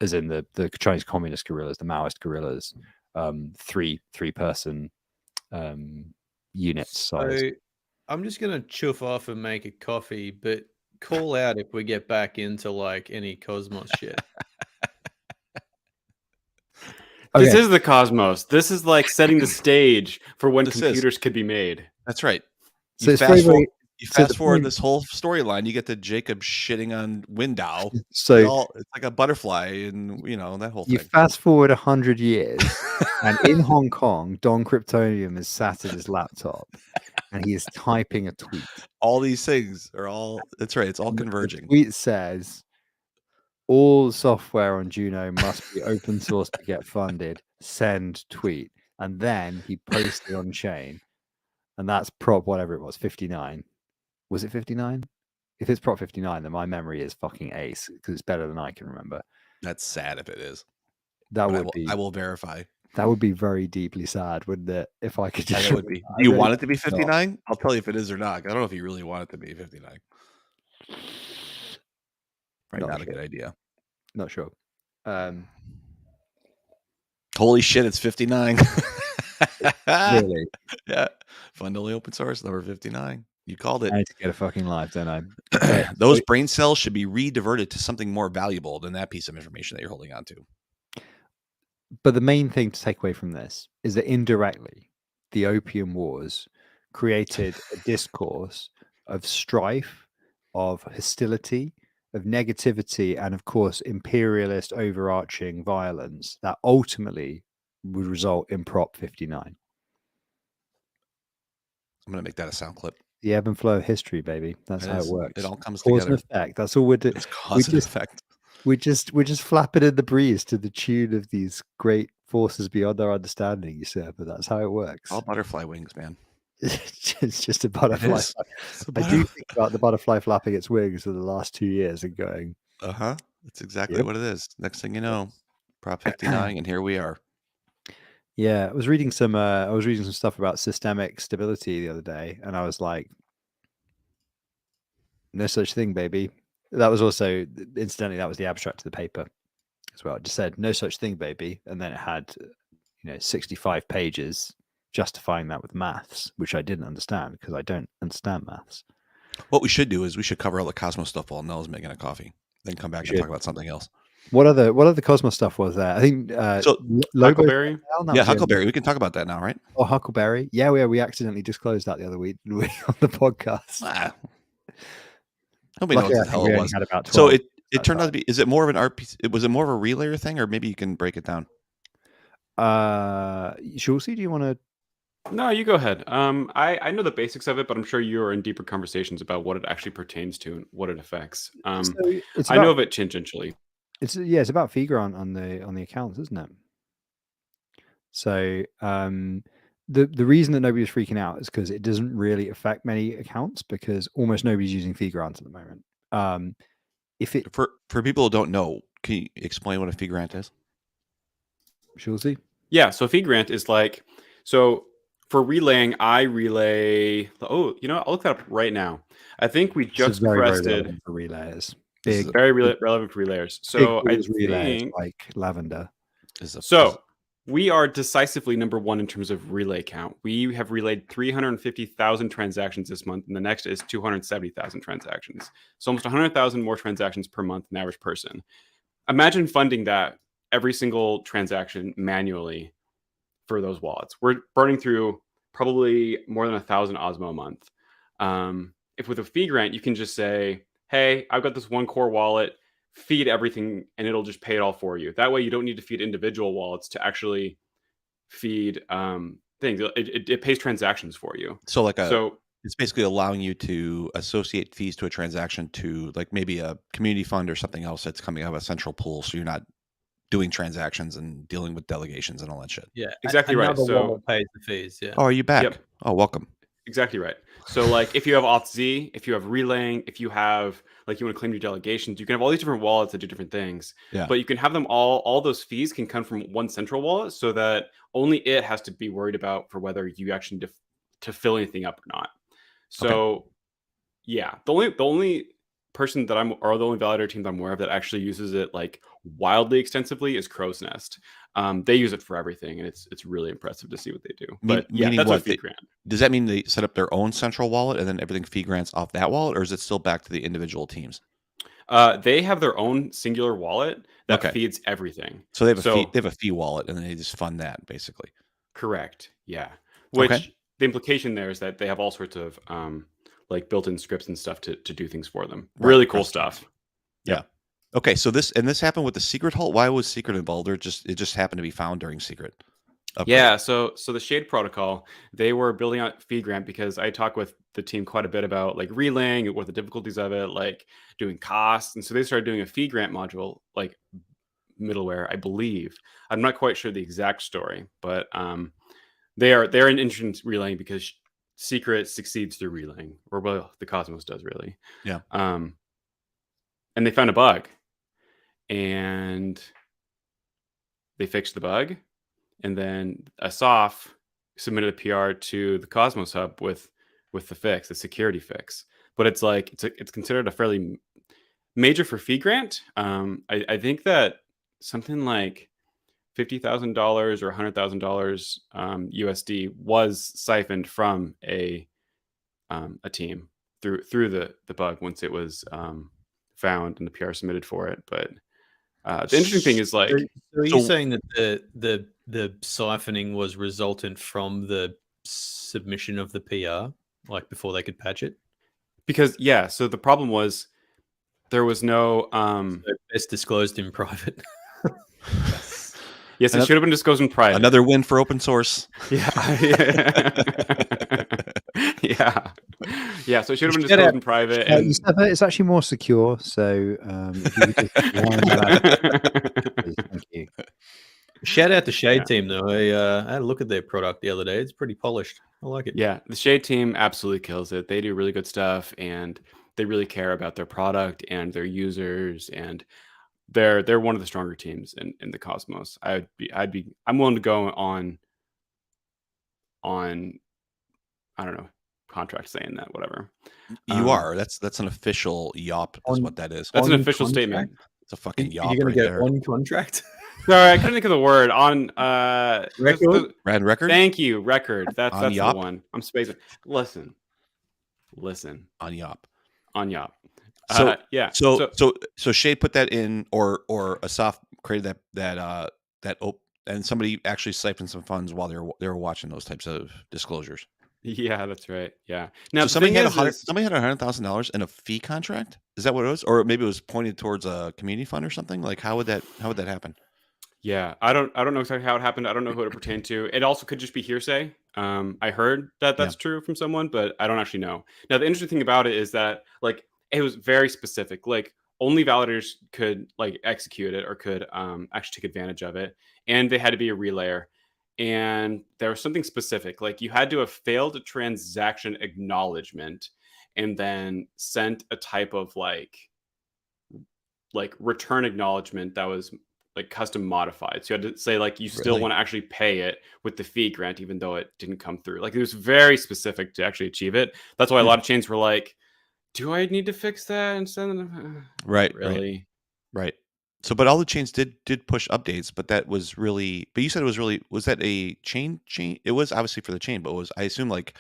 as in the Chinese communist guerrillas, the Maoist guerrillas, three person units size. So I'm just gonna chuff off and make a coffee, but call out if we get back into like any Cosmos shit. This Okay. is the Cosmos. This is like setting the stage for when computers could be made. That's right. So You it's fast forward, the forward point- this whole storyline, you get to Jacob shitting on Window. So It's like a butterfly, and, you know, that whole you thing. fast forward 100 years, and in Hong Kong, Don Kryptonium is sat at his laptop, and he is typing a tweet. All these things are all, that's right, it's all And converging. The tweet says, all software on Juno must be open source to get funded. Send tweet. And then he posted on chain. And that's prop whatever it was, 59. Was it 59? If it's prop 59, then my memory is fucking ace, because it's better than I can remember. That's sad if it is. That But would be I will verify. That would be very deeply sad, wouldn't it? If I could just. That would be. Do you want it to be 59? I'll tell you if it is or not. I don't know if you really want it to be 59. Right, not a good idea. Not sure. Holy shit, it's 59. Really? Yeah. Fund only open source, number 59. You called it. I need to get a fucking life, don't I? Those brain cells should be re-diverted to something more valuable than that piece of information that you're holding on to. But the main thing to take away from this is that indirectly, the Opium Wars created a discourse of strife, of hostility, of negativity, and of course, imperialist overarching violence that ultimately would result in Prop 59. I'm going to make that a sound clip. The ebb and flow of history, baby. That's how it works. It all comes Cause together. and effect. That's all we're doing. It's cause and effect. We're just flapping in the breeze to the tune of these great forces beyond our understanding, you say, but that's how it works. All butterfly wings, man. It's just a butterfly. I do think about the butterfly flapping its wings for the last 2 years and going, That's exactly Yep. what it is. Next thing you know, Prop 59, and here we are. Yeah, I was reading some stuff about systemic stability the other day, and I was like, no such thing, baby. That was also, incidentally, that was the abstract of the paper as well. It just said no such thing, baby, and then it had 65 pages justifying that with maths, which I didn't understand because I don't understand maths. What we should do is we should cover all the Cosmos stuff while Nell's making a coffee, then come back and talk about something else. What other Cosmos stuff was there? I think Huckleberry. Yeah, Huckleberry. We can talk about that now, right? Oh, Huckleberry. Yeah, we accidentally disclosed that the other week on the podcast. Nobody knows what the hell it was. So it turned out to be. Is it more of an RPC? Was it more of a relayer thing, or maybe you can break it down? Schulze, do you want to? No, you go ahead. I know the basics of it, but I'm sure you are in deeper conversations about what it actually pertains to and what it affects. I know of it tangentially. It's about fee grant on the accounts, isn't it? So the reason that nobody's freaking out is because it doesn't really affect many accounts because almost nobody's using fee grants at the moment. For people who don't know, can you explain what a fee grant is? Schulze? Yeah, so fee grant is like, so for relaying, I relay. Oh, I'll look that up right now. I think we just crested for relayers. Very relevant for relayers. So I think like Lavender. We are decisively number one in terms of relay count. We have relayed 350,000 transactions this month, and the next is 270,000 transactions. So almost 100,000 more transactions per month than the average person. Imagine funding that every single transaction manually for those wallets. We're burning through probably more than 1,000 Osmo a month. If with a fee grant, you can just say, hey, I've got this one core wallet, feed everything, and it'll just pay it all for you. That way you don't need to feed individual wallets to actually feed things. It pays transactions for you. So it's basically allowing you to associate fees to a transaction to like maybe a community fund or something else that's coming out of a central pool. So you're not doing transactions and dealing with delegations and all that shit. Yeah, exactly right. So pays the fees. Yeah. Oh, are you back? Yep. Oh, welcome. Exactly right. So like if you have Auth-Z, if you have relaying, if you have like you want to claim your delegations, you can have all these different wallets that do different things. Yeah. But you can have them all those fees can come from one central wallet so that only it has to be worried about for whether you actually need to fill anything up or not. So yeah, the only person that the only validator team that I'm aware of that actually uses it like wildly extensively is Crow's Nest. They use it for everything, and it's really impressive to see what they do. But that's what fee grant. Does that mean they set up their own central wallet and then everything fee grants off that wallet, or is it still back to the individual teams? They have their own singular wallet that feeds everything. So they have a fee wallet, and then they just fund that basically. Correct. Yeah. Which the implication there is that they have all sorts of like built-in scripts and stuff to do things for them. Really cool stuff. Yeah. Okay, so this happened with the Secret Halt. Why was Secret involved? Or it just happened to be found during Secret? Upgrade. Yeah, so the Shade protocol, they were building out fee grant because I talked with the team quite a bit about like relaying, what the difficulties of it, like doing costs, and so they started doing a fee grant module, like middleware, I believe. I'm not quite sure the exact story, but they're interested in relaying because Secret succeeds through relaying, or well, the Cosmos does really. Yeah. And they found a bug, and they fixed the bug, and then Asaf submitted a PR to the Cosmos Hub with the fix, the security fix. But it's like it's considered a fairly major for fee grant. I think that something like $50,000 or $100,000 USD was siphoned from a team through the bug once it was found and the PR submitted for it. But the interesting thing is like, so are you saying that the siphoning was resultant from the submission of the PR, like before they could patch it? Because so the problem was there was no so it's disclosed in private. Yes, it should have been disclosed in private. Another win for open source. Yeah. Yeah. So it should have been disclosed in private. And it's actually more secure. So if you could just warn that, thank you. Shout out to Shade team though. I had a look at their product the other day. It's pretty polished. I like it. Yeah, the Shade team absolutely kills it. They do really good stuff, and they really care about their product and their users, and they're one of the stronger teams in the Cosmos. I'm willing to go on I don't know, contract saying that, whatever. You are. That's an official yop, is what that is. That's an On official contract? statement. It's a fucking You're yop gonna right go there. on contract. Sorry, I couldn't think of the word. On Record? Rad record Thank you, record. That's the Yop? one. I'm spacing. Listen. on yop. On Yop. So yeah. So Shade put that in, or Asaf created that and somebody actually siphoned some funds while they were watching those types of disclosures. Yeah, that's right. Yeah. Now So somebody had is, somebody had $100,000 in a fee contract. Is that what it was, or maybe it was pointed towards a community fund or something? Like how would that happen? yeah, I don't know exactly how it happened. I don't know who it pertained to. It also could just be hearsay. I heard that's true from someone, but I don't actually know. Now, the interesting thing about it is that like it was very specific. Like only validators could like execute it or could actually take advantage of it, and they had to be a relayer. And there was something specific, like you had to have failed a transaction acknowledgement and then sent a type of like return acknowledgement that was like custom modified. So you had to say like you still Really? want to actually pay it with the fee grant, even though it didn't come through. Like it was very specific to actually achieve it. That's why a lot of chains were like, "Do I need to fix that?" And send them? Right. Really? Right. So, but all the chains did push updates, but that was really. But you said it was really. Was that a chain? It was obviously for the chain, but it was, I assume, like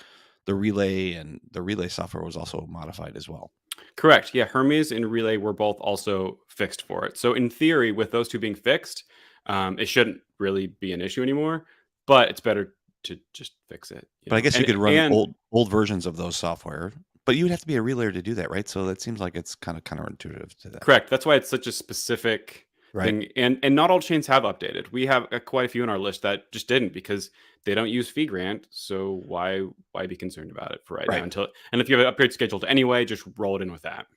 the relay and the relay software was also modified as well. Correct. Yeah, Hermes and Relay were both also fixed for it. So in theory, with those two being fixed, it shouldn't really be an issue anymore. But it's better to just fix it. But I guess you could run old versions of those software. But you would have to be a relayer to do that, right? So that seems like it's kind of counterintuitive to that. Correct. That's why it's such a specific thing. And not all chains have updated. We have quite a few on our list that just didn't because they don't use fee grant. So why be concerned about it for right now? And if you have an upgrade scheduled anyway, just roll it in with that.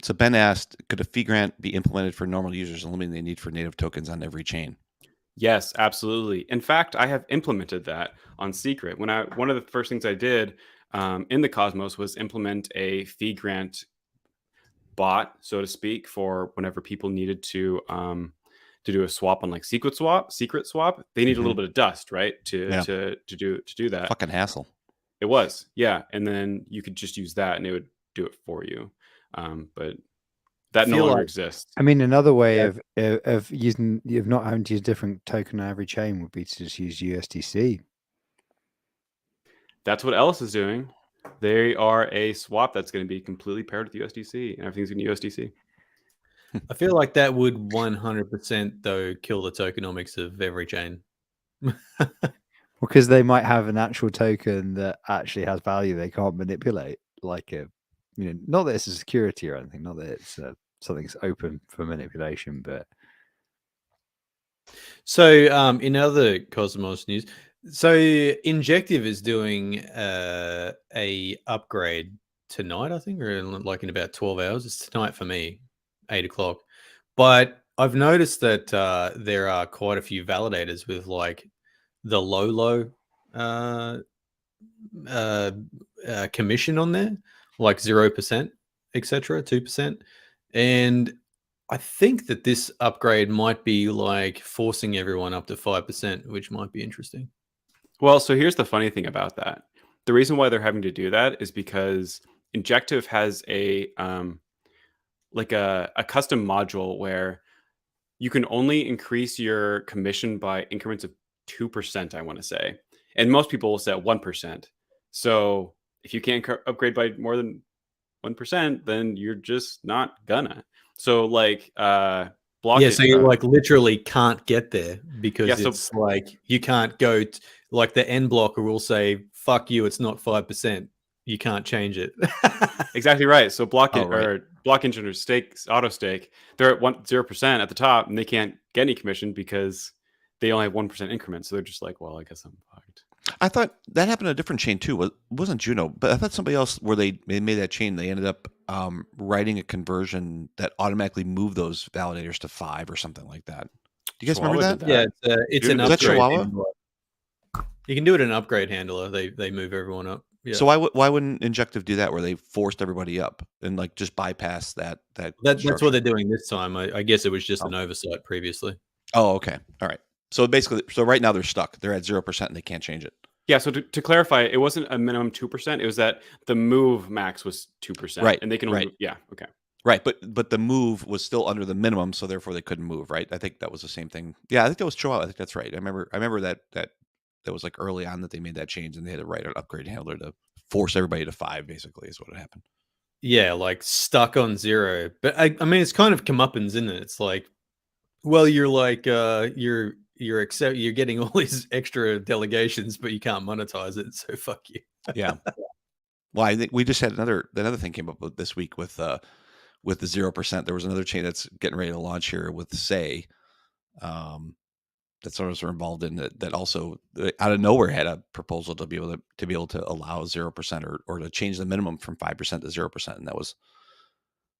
So Ben asked, could a fee grant be implemented for normal users, eliminating the need for native tokens on every chain? Yes, absolutely. In fact, I have implemented that on Secret. One of the first things I did in the Cosmos was implement a fee grant bot, so to speak, for whenever people needed to do a swap on like secret swap. They need a little bit of dust, right? To do that. Fucking hassle. It was, yeah. And then you could just use that, and it would do it for you. But that no longer exists. I mean, another way of not having to use a different token on every chain would be to just use USDC. That's what Ellis is doing. They are a swap that's going to be completely paired with USDC, and everything's going to USDC. I feel like that would 100% though kill the tokenomics of every chain. Because they might have an actual token that actually has value they can't manipulate, like not that it's a security or anything, not that it's something's open for manipulation, but. So, in other Cosmos news, so Injective is doing a upgrade tonight, I think, or like in about 12 hours. It's tonight for me, 8 o'clock. But I've noticed that there are quite a few validators with like the low commission on there, like 0%, etc., 2%. And I think that this upgrade might be like forcing everyone up to 5%, which might be interesting. Well, so here's the funny thing about that. The reason why they're having to do that is because Injective has a custom module where you can only increase your commission by increments of 2%, I want to say. And most people will set 1%. So if you can't upgrade by more than 1%, then you're just not gonna. So like block. Yeah, so you like literally can't get there because it's like you can't go like the end blocker will say, fuck you, it's not 5%. You can't change it. Exactly right. So block engine or auto stake, they're at 0% at the top and they can't get any commission because they only have 1% increments. So they're just like, well, I guess I'm fucked. I thought that happened on a different chain too. It wasn't Juno, but I thought somebody else where they made that chain, they ended up writing a conversion that automatically moved those validators to 5 or something like that. Do you guys remember that? Yeah, it's an upgrade. Chihuahua? You can do it in an upgrade handler. They move everyone up. Yeah. So why wouldn't Injective do that, where they forced everybody up and like just bypass that? That's structure? what they're doing this time. I guess it was just Oh. an oversight previously. Oh, okay, all right. So basically, right now they're stuck. They're at 0% and they can't change it. Yeah, so to clarify, it wasn't a minimum 2%. It was that the move max was 2%. Right, And they can only right. move, yeah, okay. Right, but the move was still under the minimum, so therefore they couldn't move. Right, I think that was the same thing. Yeah, I think that was Chihuahua. I think that's right. I remember that was like early on that they made that change, and they had to write an upgrade handler to force everybody to 5. Basically, is what had happened. Yeah, like stuck on 0. But I mean, it's kind of comeuppance, isn't it? It's like, well, you're like you're getting all these extra delegations, but you can't monetize it, so fuck you. Yeah. Well, I think we just had another thing came up with this week with the 0%. There was another chain that's getting ready to launch here with Say, that some of us are involved in that also out of nowhere had a proposal to be able to allow 0% or to change the minimum from 5% to 0%, and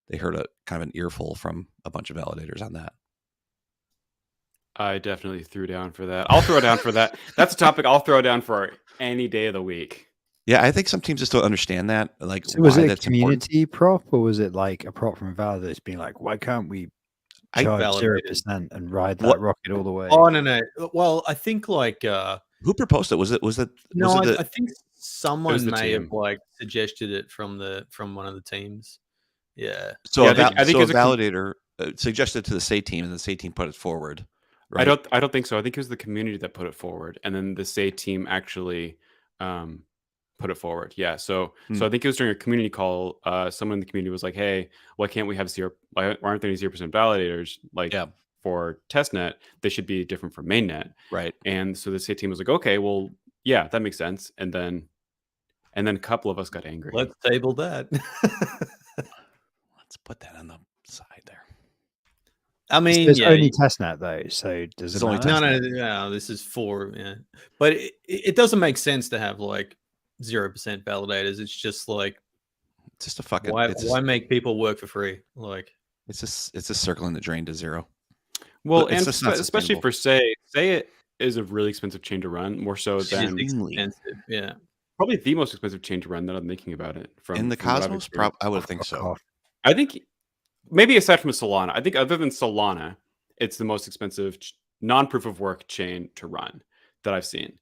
they heard a kind of an earful from a bunch of validators on that. I definitely threw down for that. I'll throw down for that. That's a topic I'll throw down for any day of the week. Yeah, I think some teams just don't understand that. Like, So was why it a that's important. community prop, or was it like a prop from validators being like, why can't we charge Validated. 0% and ride that What- rocket all the way? Oh no. Well, I think like Who proposed it? Was it no, was it I think someone the may have team. like suggested it from one of the teams. Yeah. so Yeah, a I think so a it's a com- validator suggested to the Say team, and the Say team put it forward. Right? I don't think so. I think it was the community that put it forward, and then the Say team actually put it forward. Yeah. So I think it was during a community call. Someone in the community was like, "Hey, why can't we have 0? Why aren't there any 0% validators like for testnet? They should be different from mainnet." Right. And so the Say team was like, "Okay, well, yeah, that makes sense." And then a couple of us got angry. Let's table that. Let's put that on the side there. I mean, It's yeah, only testnet though, so does It's it only matter? no, this is 4. Yeah, but it doesn't make sense to have like 0% validators. It's just like It's just a fucking. why make people work for free? Like It's just circling the drain to 0. Well, But it's and just not especially sustainable. for Say it is a really expensive chain to run, more so it is than expensive. Yeah. probably the most expensive chain to run that I'm thinking about it. In the from what I've Cosmos, experienced. I would think so. I think maybe aside from Solana, I think other than Solana, it's the most expensive non-proof of work chain to run that I've seen.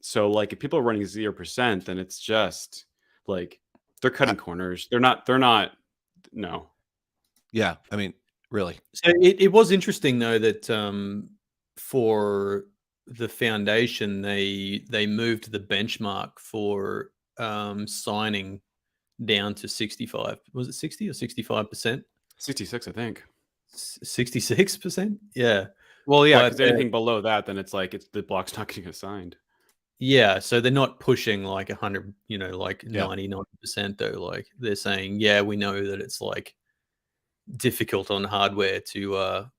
So like if people are running 0%, then it's just like they're cutting corners. They're not. No. Yeah, I mean, really. So it was interesting though that for the foundation they moved the benchmark for signing down to 65. Was it 60 or 65%? 66, I think. 66%? Yeah. Well, yeah, But, because anything below that, then it's like the block's not getting assigned. Yeah, so they're not pushing like 100, like Yeah. 90% though. Like they're saying, yeah, we know that it's like difficult on hardware to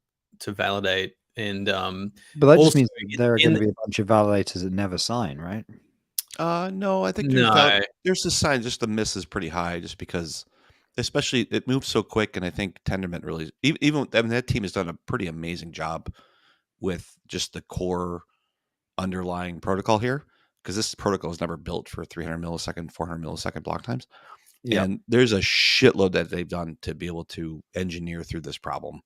validate, and But that just also means there are in going to the- be a bunch of validators that never sign, right? No, I think No. there's a sign. Just the miss is pretty high, just because, especially it moves so quick, and I think Tendermint really, even I mean, that team has done a pretty amazing job with just the core underlying protocol here, because this protocol is never built for 300 millisecond, 400 millisecond block times. Yeah. And there's a shitload that they've done to be able to engineer through this problem.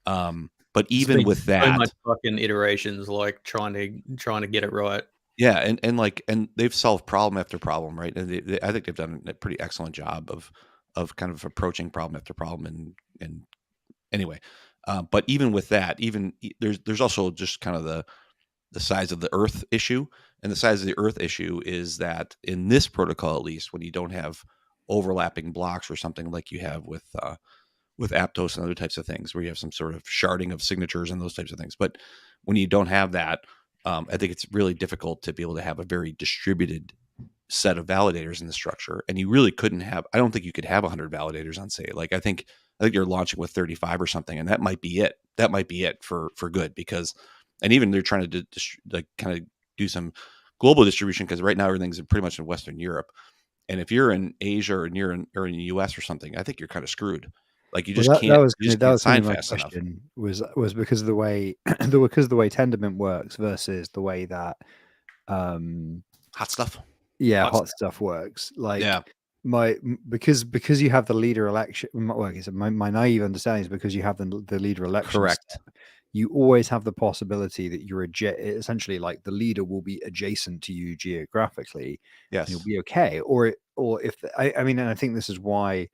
But It's even been with so that, much fucking iterations, like trying to get it right. yeah, and they've solved problem after problem, right? And I think they've done a pretty excellent job of kind of approaching problem after problem. And anyway, but even with that, there's also just kind of the size of the Earth issue, and the size of the Earth issue is that in this protocol, at least, when you don't have overlapping blocks or something like you have with Aptos and other types of things, where you have some sort of sharding of signatures and those types of things. But when you don't have that, I think it's really difficult to be able to have a very distributed set of validators in the structure. And you really couldn't have, I don't think you could have 100 validators on Say. Like I think you're launching with 35 or something, and that might be it. That might be it for good, because, and even they're trying to kind of do some global distribution, because right now everything's pretty much in Western Europe. And if you're in Asia or in the US or something, I think you're kind of screwed. Like you just can't. That was you just gonna can't sign be my fast enough. question. Was because of the way because of the way Tendermint works versus the way that Hot stuff. Yeah, Hot hot stuff works. Like Yeah. because you have the leader election. Well, I guess my naive understanding is because you have the leader election. Correct. step, you always have the possibility that you're essentially like the leader will be adjacent to you geographically. Yes. You'll be okay. Or if I mean, and I think this is why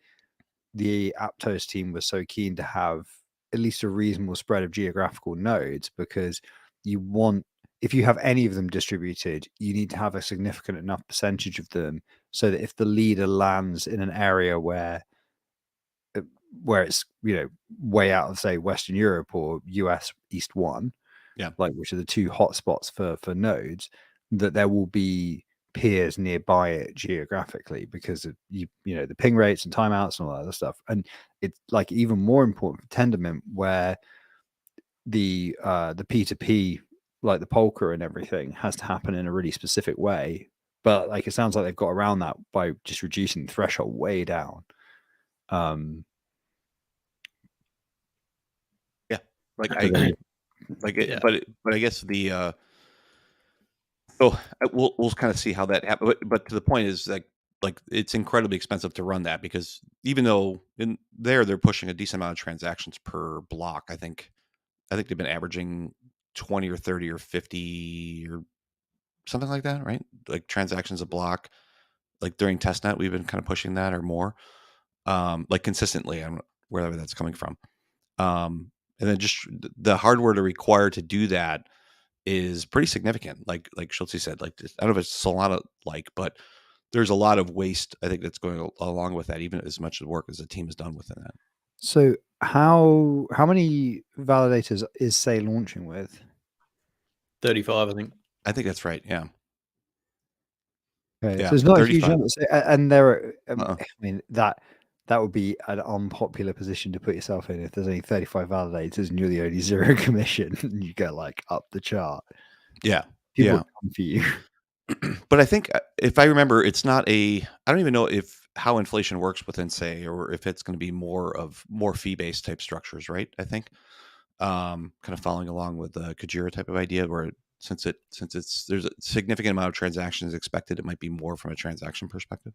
the Aptos team was so keen to have at least a reasonable spread of geographical nodes, because you want, if you have any of them distributed, you need to have a significant enough percentage of them so that if the leader lands in an area where it's, you know, way out of, say, Western Europe or US East 1, Yeah. like, which are the two hotspots for nodes, that there will be peers nearby it geographically, because of you know, the ping rates and timeouts and all that other stuff. And it's like even more important for Tendermint, where the P2P, like the Polka and everything, has to happen in a really specific way. But like, it sounds like they've got around that by just reducing the threshold way down. Like But then Yeah. but I guess the so we'll kind of see how that happens. But to the point is, like it's incredibly expensive to run that, because even though they're pushing a decent amount of transactions per block, I think they've been averaging 20 or 30 or 50 or something like that, right? Like transactions a block. Like during testnet, we've been kind of pushing that or more, like consistently, on wherever that's coming from. And then just the hardware to require to do that is pretty significant. Like Schultze said, like, I don't know if it's Solana like, but there's a lot of waste, I think, that's going along with that, even as much work as the team has done within that. So how many validators is Say launching with? 35, I think. I think that's right. Yeah. Okay, Yeah, so it's not a huge 35. number. And there are, Uh-uh. I mean, that would be an unpopular position to put yourself in if there's only 35 validators and you're the only zero commission and you get like up the chart. Yeah. People Yeah. come for you. But I think, if I remember, it's not I don't even know how inflation works within Say, or if it's going to be more fee-based type structures, right? I think kind of following along with the Kujira type of idea, where since there's a significant amount of transactions expected, it might be more from a transaction perspective.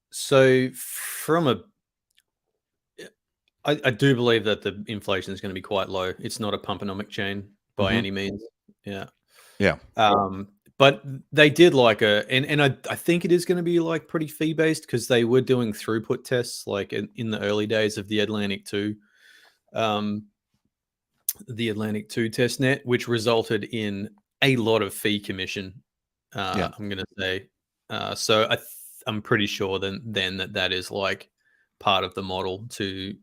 So I do believe that the inflation is going to be quite low. It's not a pumponomic chain by any means. Yeah. Yeah. But they did like and I think it is going to be like pretty fee based, because they were doing throughput tests like in the early days of the Atlantic 2 test net, which resulted in a lot of fee commission. Yeah. I'm going to say. So I'm pretty sure then that is like part of the model to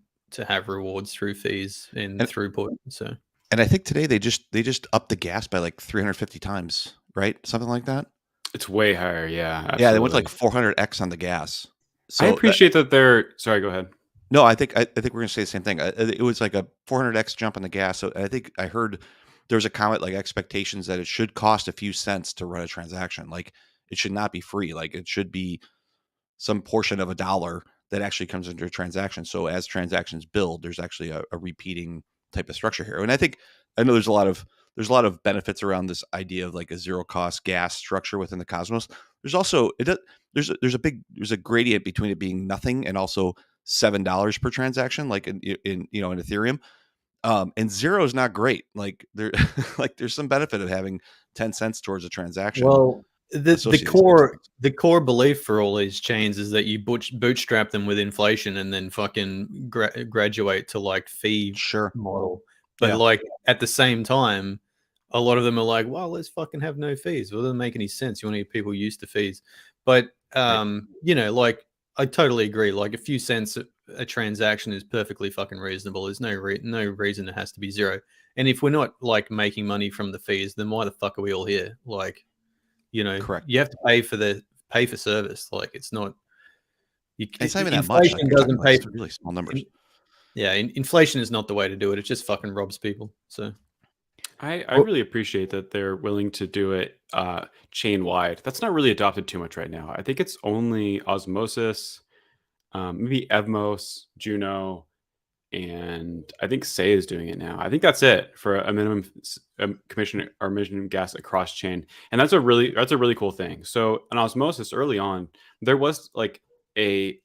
have rewards through fees and throughput. So, and I think today they just upped the gas by like 350 times, right? Something like that. It's way higher. Yeah. Absolutely. Yeah, they went like 400x on the gas. So I appreciate that they're. Sorry, go ahead. No, I think we're going to say the same thing. It was like a 400x jump on the gas. So I think I heard there was a comment, like, expectations that it should cost a few cents to run a transaction. Like, it should not be free. Like, it should be some portion of $1 that actually comes into a transaction. So as transactions build, there's actually a repeating type of structure here. And I know there's a lot of benefits around this idea of like a zero cost gas structure within the Cosmos. There's also there's a gradient between it being nothing and also $7 per transaction, like in Ethereum. And zero is not great. Like there's some benefit of having 10 cents towards a transaction. Well, the core belief for all these chains is that you bootstrap them with inflation and then fucking graduate to like fee model. But like at the same time, a lot of them are like, well, let's fucking have no fees. Well, it doesn't make any sense. You want to get people used to fees. But you know, like, I totally agree. Like, a few cents a transaction is perfectly fucking reasonable. There's no reason it has to be zero. And if we're not like making money from the fees, then why the fuck are we all here? Like, you know, correct. You have to pay for service. Like, it's not. It's not even that much. Inflation doesn't pay for really small numbers. Yeah, inflation is not the way to do it. It just fucking robs people. So. I really appreciate that they're willing to do it chain wide. That's not really adopted too much right now. I think it's only Osmosis, maybe Evmos, Juno, and I think Say is doing it now. I think that's it for a minimum commission or minimum gas across chain, and that's a really cool thing. So in Osmosis early on, there was like a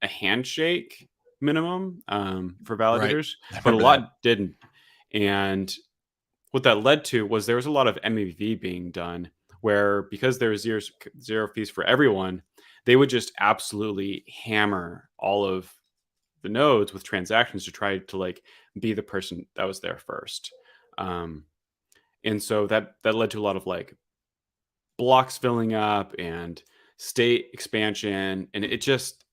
handshake minimum for validators, I but a remember lot didn't. And what that led to was there was a lot of MEV being done where, because there was zero fees for everyone, they would just absolutely hammer all of the nodes with transactions to try to like be the person that was there first. And so that led to a lot of like blocks filling up and state expansion. And it just,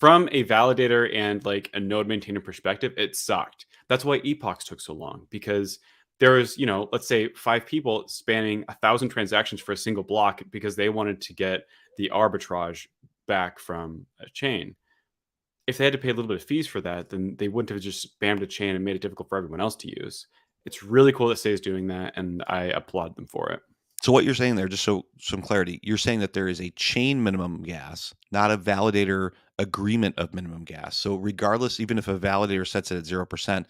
from a validator and like a node maintainer perspective, it sucked. That's why epochs took so long, because there was, let's say 5 people spanning 1,000 transactions for a single block because they wanted to get the arbitrage back from a chain. If they had to pay a little bit of fees for that, then they wouldn't have just spammed a chain and made it difficult for everyone else to use. It's really cool that Say is doing that, and I applaud them for it. So what you're saying there, just so some clarity, you're saying that there is a chain minimum gas, not a validator agreement of minimum gas. So regardless, even if a validator sets it at 0%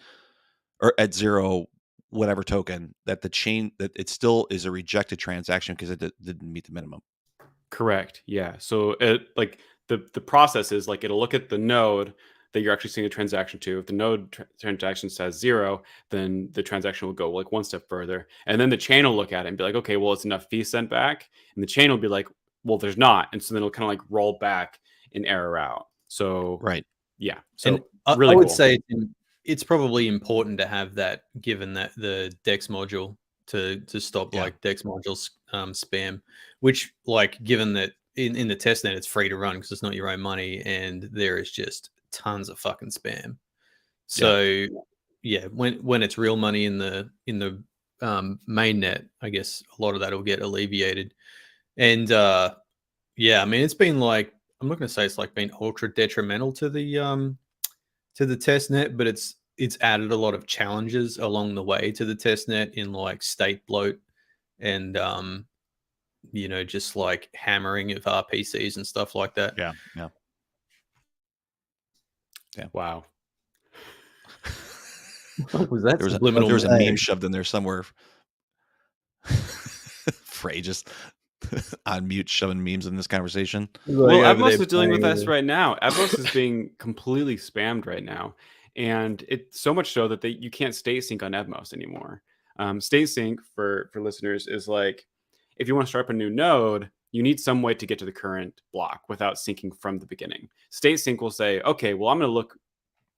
or at 0 whatever token, that the chain, that it still is a rejected transaction because it didn't meet the minimum. Correct. Yeah. So it like the process is like it'll look at the node that you're actually seeing a transaction to. If the node transaction says 0, then the transaction will go like one step further, and then the chain will look at it and be like, okay, well, it's enough fee sent back, and the chain will be like, well, there's not, and so then it'll kind of like roll back and error out. So right, yeah. So and really I would cool. say it's probably important to have that, given that the Dex module to stop like Dex modules spam, which like given that in the testnet it's free to run because it's not your own money and there is just tons of fucking spam. So yeah, when it's real money in the main net, I guess a lot of that will get alleviated. And yeah, I mean it's been like, I'm not going to say it's like been ultra detrimental to the test net, but it's added a lot of challenges along the way to the test net in like state bloat and just like hammering of RPCs and stuff like that. Yeah. Wow. What was that? There was a meme shoved in there somewhere. Frey just on mute shoving memes in this conversation. Well, Evmos is dealing with us right now. Evmos is being completely spammed right now, and it's so much so that you can't state sync on Evmos anymore. State sync for listeners is like, if you want to start up a new node, you need some way to get to the current block without syncing from the beginning. State sync will say, okay, well, I'm going to look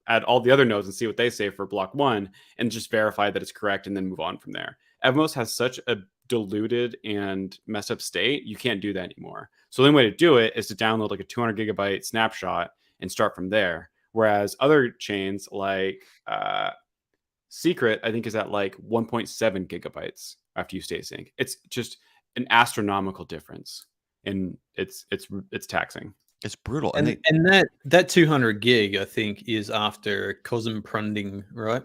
at all the other nodes and see what they say for block 1 and just verify that it's correct and then move on from there. Evmos has such a diluted and messed up state, you can't do that anymore. So the only way to do it is to download like a 200 gigabyte snapshot and start from there. Whereas other chains like Secret, I think, is at like 1.7 gigabytes after you state sync. It's just an astronomical difference, and it's taxing. It's brutal. And that 200 gig, I think, is after COSM pruning, right?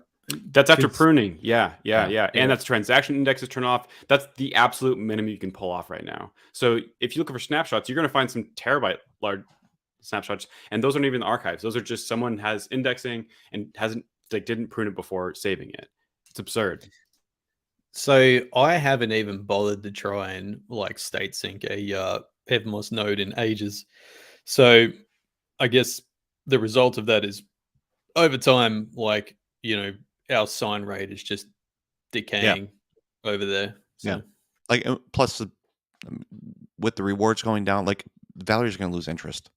That's after pruning. Yeah. And that's transaction indexes turn off. That's the absolute minimum you can pull off right now. So if you look for snapshots, you're going to find some terabyte large snapshots, and those aren't even the archives. Those are just someone has indexing and didn't prune it before saving it. It's absurd. So I haven't even bothered to try and like state sync a Evmos node in ages. So I guess the result of that is over time, like, our sign rate is just decaying over there. So. Yeah. Like, plus with the rewards going down, like Valerie's going to lose interest.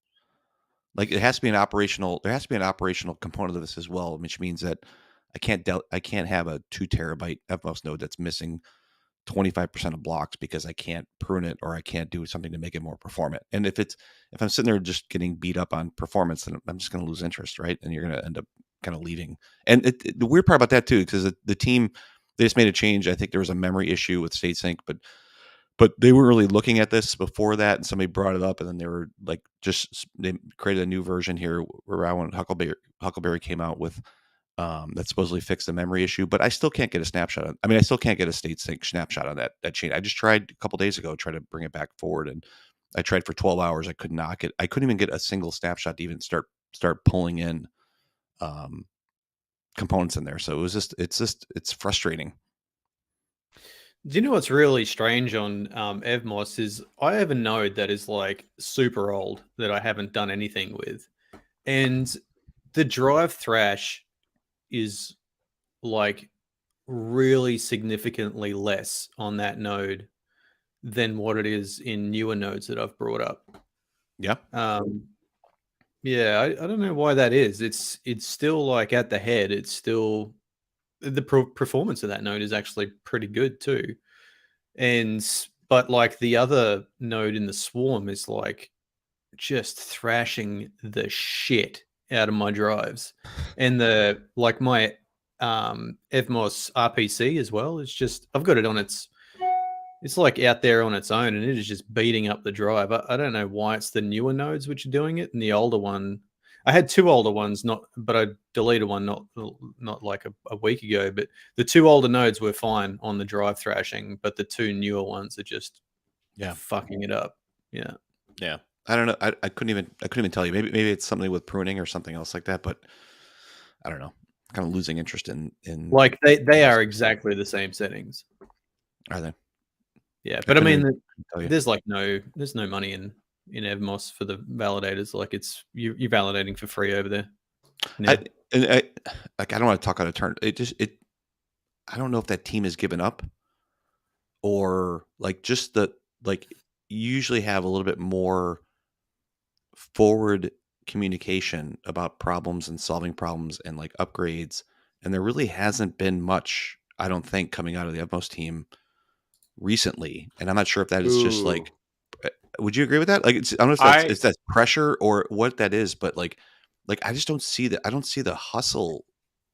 Like there has to be an operational component of this as well, which means that I can't have a 2 terabyte Evmos node that's missing 25% of blocks because I can't prune it or I can't do something to make it more performant. And if I'm sitting there just getting beat up on performance, then I'm just going to lose interest, right? And you're going to end up kind of leaving. And the weird part about that too, because the team, they just made a change. I think there was a memory issue with state sync, but they weren't really looking at this before that, and somebody brought it up, and then they were like, they created a new version here around when Huckleberry came out with that supposedly fixed the memory issue. But I still can't get a snapshot. I still can't get a state sync snapshot on that chain. I just tried a couple days ago, to bring it back forward, and I tried for 12 hours. I could not get. I couldn't even get a single snapshot to even start pulling in components in there. So it's frustrating. Do you know what's really strange on Evmos is I have a node that is like super old that I haven't done anything with, and the drive thrash is like really significantly less on that node than what it is in newer nodes that I've brought up. Yeah. Yeah, I don't know why that is. It's still like at the head. It's still the performance of that node is actually pretty good too. But like the other node in the swarm is like just thrashing the shit out of my drives, and the like my Evmos RPC as well. It's just I've got it on it's like out there on its own, and it is just beating up the drive. I don't know why it's the newer nodes which are doing it, and the older one. I had two older ones, but I deleted one not like a week ago. But the two older nodes were fine on the drive thrashing, but the two newer ones are just fucking it up. Yeah. Yeah. I don't know. I couldn't even tell you. Maybe it's something with pruning or something else like that. But I don't know. Kind of losing interest in like they are exactly the same settings. Are they? Yeah, but I mean, there's no money in Evmos for the validators. Like you're validating for free over there. I don't want to talk out of turn. I don't know if that team has given up, or like just you usually have a little bit more forward communication about problems and solving problems and like upgrades, and there really hasn't been much, I don't think, coming out of the Evmos team recently. And I'm not sure if that is just like, would you agree with that? Like, I don't know if it's that pressure or what that is, but like I just don't see that. I don't see the hustle,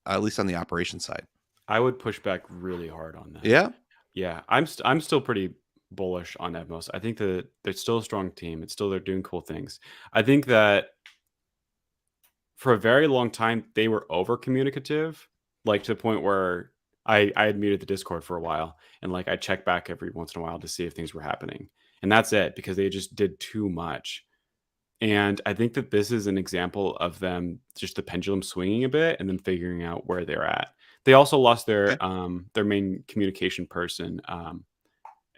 at least on the operation side. I would push back really hard on that. Yeah. I'm still pretty bullish on Evmos. I think that they're still a strong team. They're doing cool things. I think that for a very long time they were over communicative, like to the point where I had muted the Discord for a while, and like I check back every once in a while to see if things were happening, and that's it, because they just did too much. And I think that this is an example of them just the pendulum swinging a bit and then figuring out where they're at. They also lost their main communication person,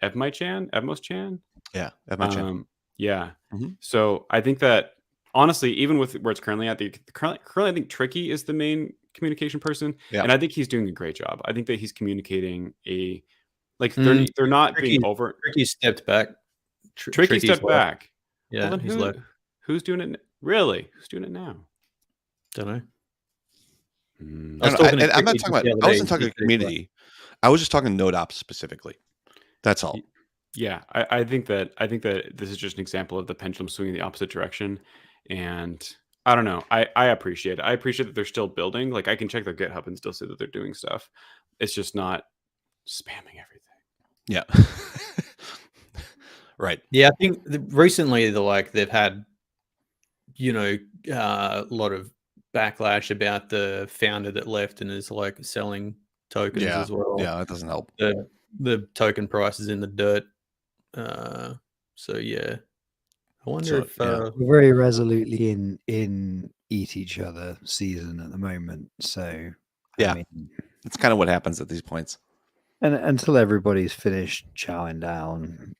Evmos Chan. Yeah, Evmos Chan. Yeah. Mm-hmm. So I think that honestly, even with where it's currently at, currently I think Tricky is the main communication person, and I think he's doing a great job. I think that he's communicating they're not being over. Tricky stepped back. Tricky stepped back. Yeah, well, then who's doing it? Really? Who's doing it now? Don't know. I'm not talking about. I wasn't talking community. I was just talking node ops specifically. That's all. Yeah, I think that this is just an example of the pendulum swinging the opposite direction, and I don't know. I appreciate it. I appreciate that they're still building. Like I can check their GitHub and still see that they're doing stuff. It's just not spamming everything. Yeah. Right. Yeah, I think recently they've had a lot of backlash about the founder that left and is like selling tokens as well. Yeah, that doesn't help. The token price is in the dirt. So yeah, I wonder if we're very resolutely in eat each other season at the moment. So yeah, I mean, it's kind of what happens at these points. And until everybody's finished chowing down,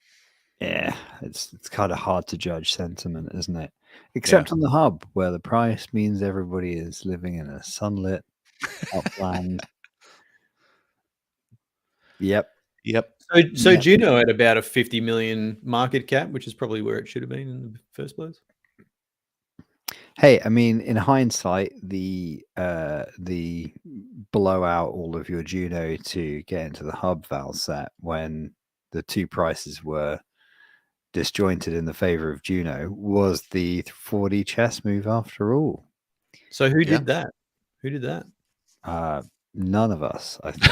yeah, it's kind of hard to judge sentiment, isn't it? Except on the hub, where the price means everybody is living in a sunlit upland. Yep. So Juno at about a 50 million market cap, which is probably where it should have been in the first place. Hey, I mean, in hindsight, the blow out all of your Juno to get into the hub val set when the two prices were disjointed in the favor of Juno was the 4D chess move after all. So who did that? Who did that? None of us, I think.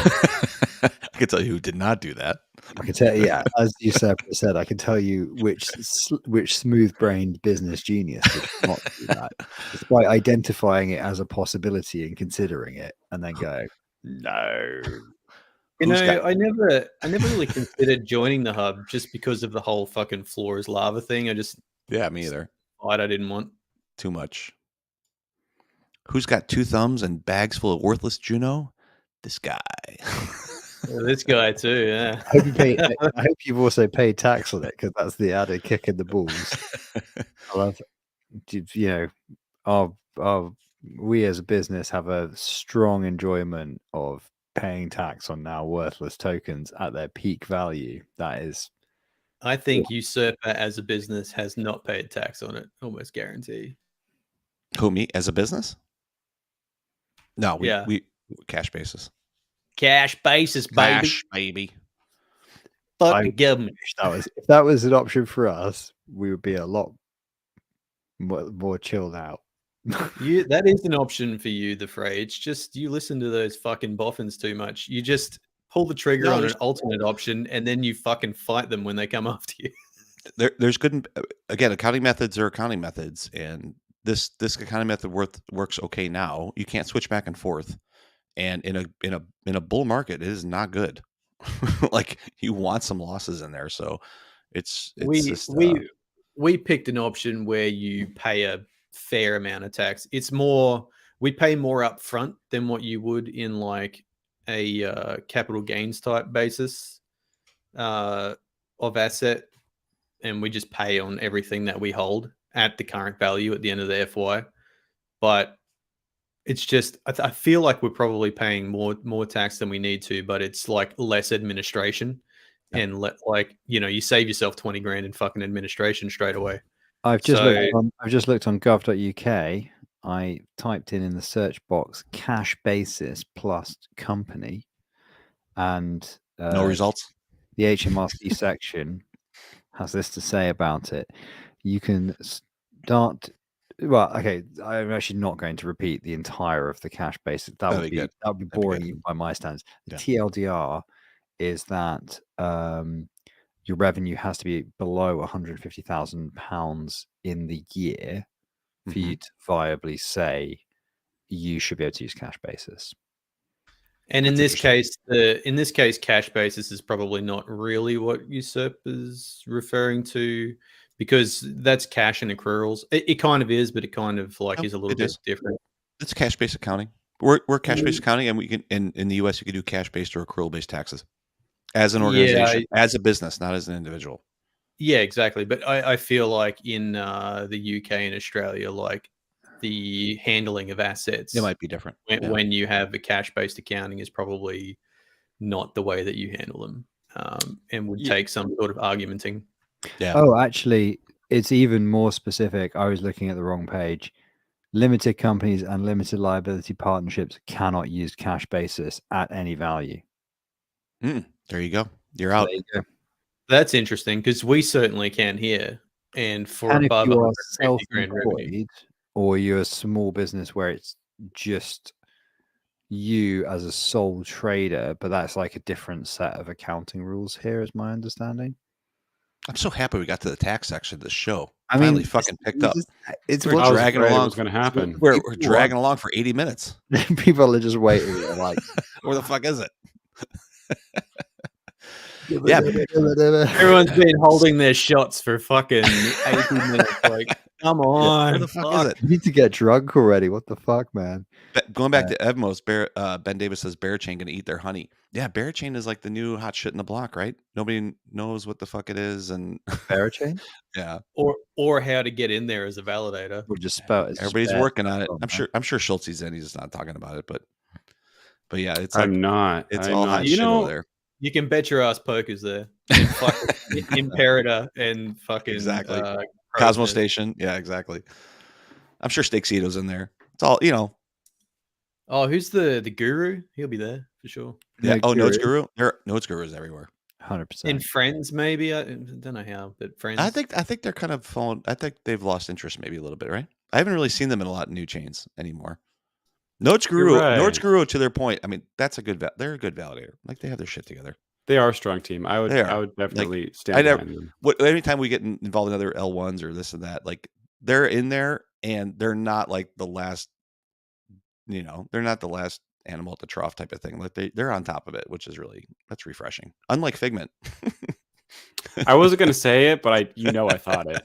I can tell you who did not do that. I can tell you, yeah, as you said, I can tell you which smooth-brained business genius did not do that, despite identifying it as a possibility and considering it, and then go, no. I never really considered joining the hub just because of the whole fucking floor is lava thing. Me either. I didn't want too much. Who's got 2 thumbs and bags full of worthless Juno? This guy. This guy too, yeah. I hope, I hope you've also paid tax on it, because that's the added kick in the balls. I love, you know, we as a business have a strong enjoyment of paying tax on now worthless tokens at their peak value. That is, I think Usurper as a business has not paid tax on it, almost guarantee. Who, me as a business? No, Yeah. we cash basis. Cash basis, baby. Cash, baby. Fuck the government. if that was an option for us, we would be a lot more chilled out. That is an option for you, the Frey. It's just you listen to those fucking boffins too much. You just pull the trigger on an alternate option, and then you fucking fight them when they come after you. There's good, again, accounting methods are accounting methods, and this accounting method works okay now. You can't switch back and forth, and in a bull market, it is not good. Like, you want some losses in there, so it's we picked an option where you pay a fair amount of tax. It's more, we pay more up front than what you would in like a capital gains type basis of asset, and we just pay on everything that we hold at the current value at the end of the FY. But it's just, I feel like we're probably paying more tax than we need to, but it's like less administration. And like, you know, you save yourself 20 grand in fucking administration straight away. I've just looked on gov.uk. I typed in the search box cash basis plus company, and no results. The HMRC section has this to say about it. You can start. Well, okay, I'm actually not going to repeat the entire of the cash basis. That would be boring by my standards. The TLDR is that your revenue has to be below £150,000 in the year for you to viably say you should be able to use cash basis. And in this case, cash basis is probably not really what Usurp is referring to, because that's cash and accruals. It kind of is, but it kind of like is a little bit different. It's cash based accounting. We're cash based accounting, and we can in the US you can do cash based or accrual based taxes as an organization, as a business, not as an individual. Yeah, exactly. But I feel like in the UK and Australia, like the handling of assets, it might be different. When you have a cash-based accounting is probably not the way that you handle them, and would take some sort of argumenting. Yeah. Oh, actually, it's even more specific. I was looking at the wrong page. Limited companies and limited liability partnerships cannot use cash basis at any value. There you go. You're out. There you go. That's interesting, because we certainly can here. And for above if you are 150 grand revenue, self-employed, or you're a small business where it's just you as a sole trader, but that's like a different set of accounting rules here, is my understanding. I'm so happy we got to the tax section of the show. I mean, finally fucking picked up. We're dragging along. What's going to happen? We're dragging along for 80 minutes. People are just waiting. They're like, where the fuck is it? Yeah, everyone's been holding their shots for fucking 80 minutes. Like, come on, where the fuck is it? You need to get drunk already. What the fuck, man? Going back to Evmos, Ben Davis says Bearchain gonna eat their honey. Yeah, Bearchain is like the new hot shit in the block, right? Nobody knows what the fuck it is, and Bearchain, yeah, or how to get in there as a validator. We'll just spell it. Everybody's working on it. I'm sure Schultze's in. He's just not talking about it, but yeah, it's. I'm not. It's all hot shit over there. You can bet your ass poker's there. Imperator and fucking exactly. Cosmo Station. Yeah, exactly. I'm sure Steaksito's in there. It's all, you know. Oh, who's the guru? He'll be there for sure. Yeah. Oh, Notes Guru. Notes Guru is everywhere. 100%. And Friends, maybe. I don't know how, but Friends. I think they're kind of fallen. I think they've lost interest maybe a little bit, right? I haven't really seen them in a lot of new chains anymore. Notes Guru, right. Notes Guru, to their point. I mean, that's a good. They're a good validator. Like, they have their shit together. They are a strong team. I would definitely stand behind them. Anytime we get involved in other L1s or this and that, like, they're in there and they're not like the last. You know, they're not the last animal at the trough type of thing. Like, they're on top of it, which is that's refreshing. Unlike Figment. I wasn't going to say it, but I thought it.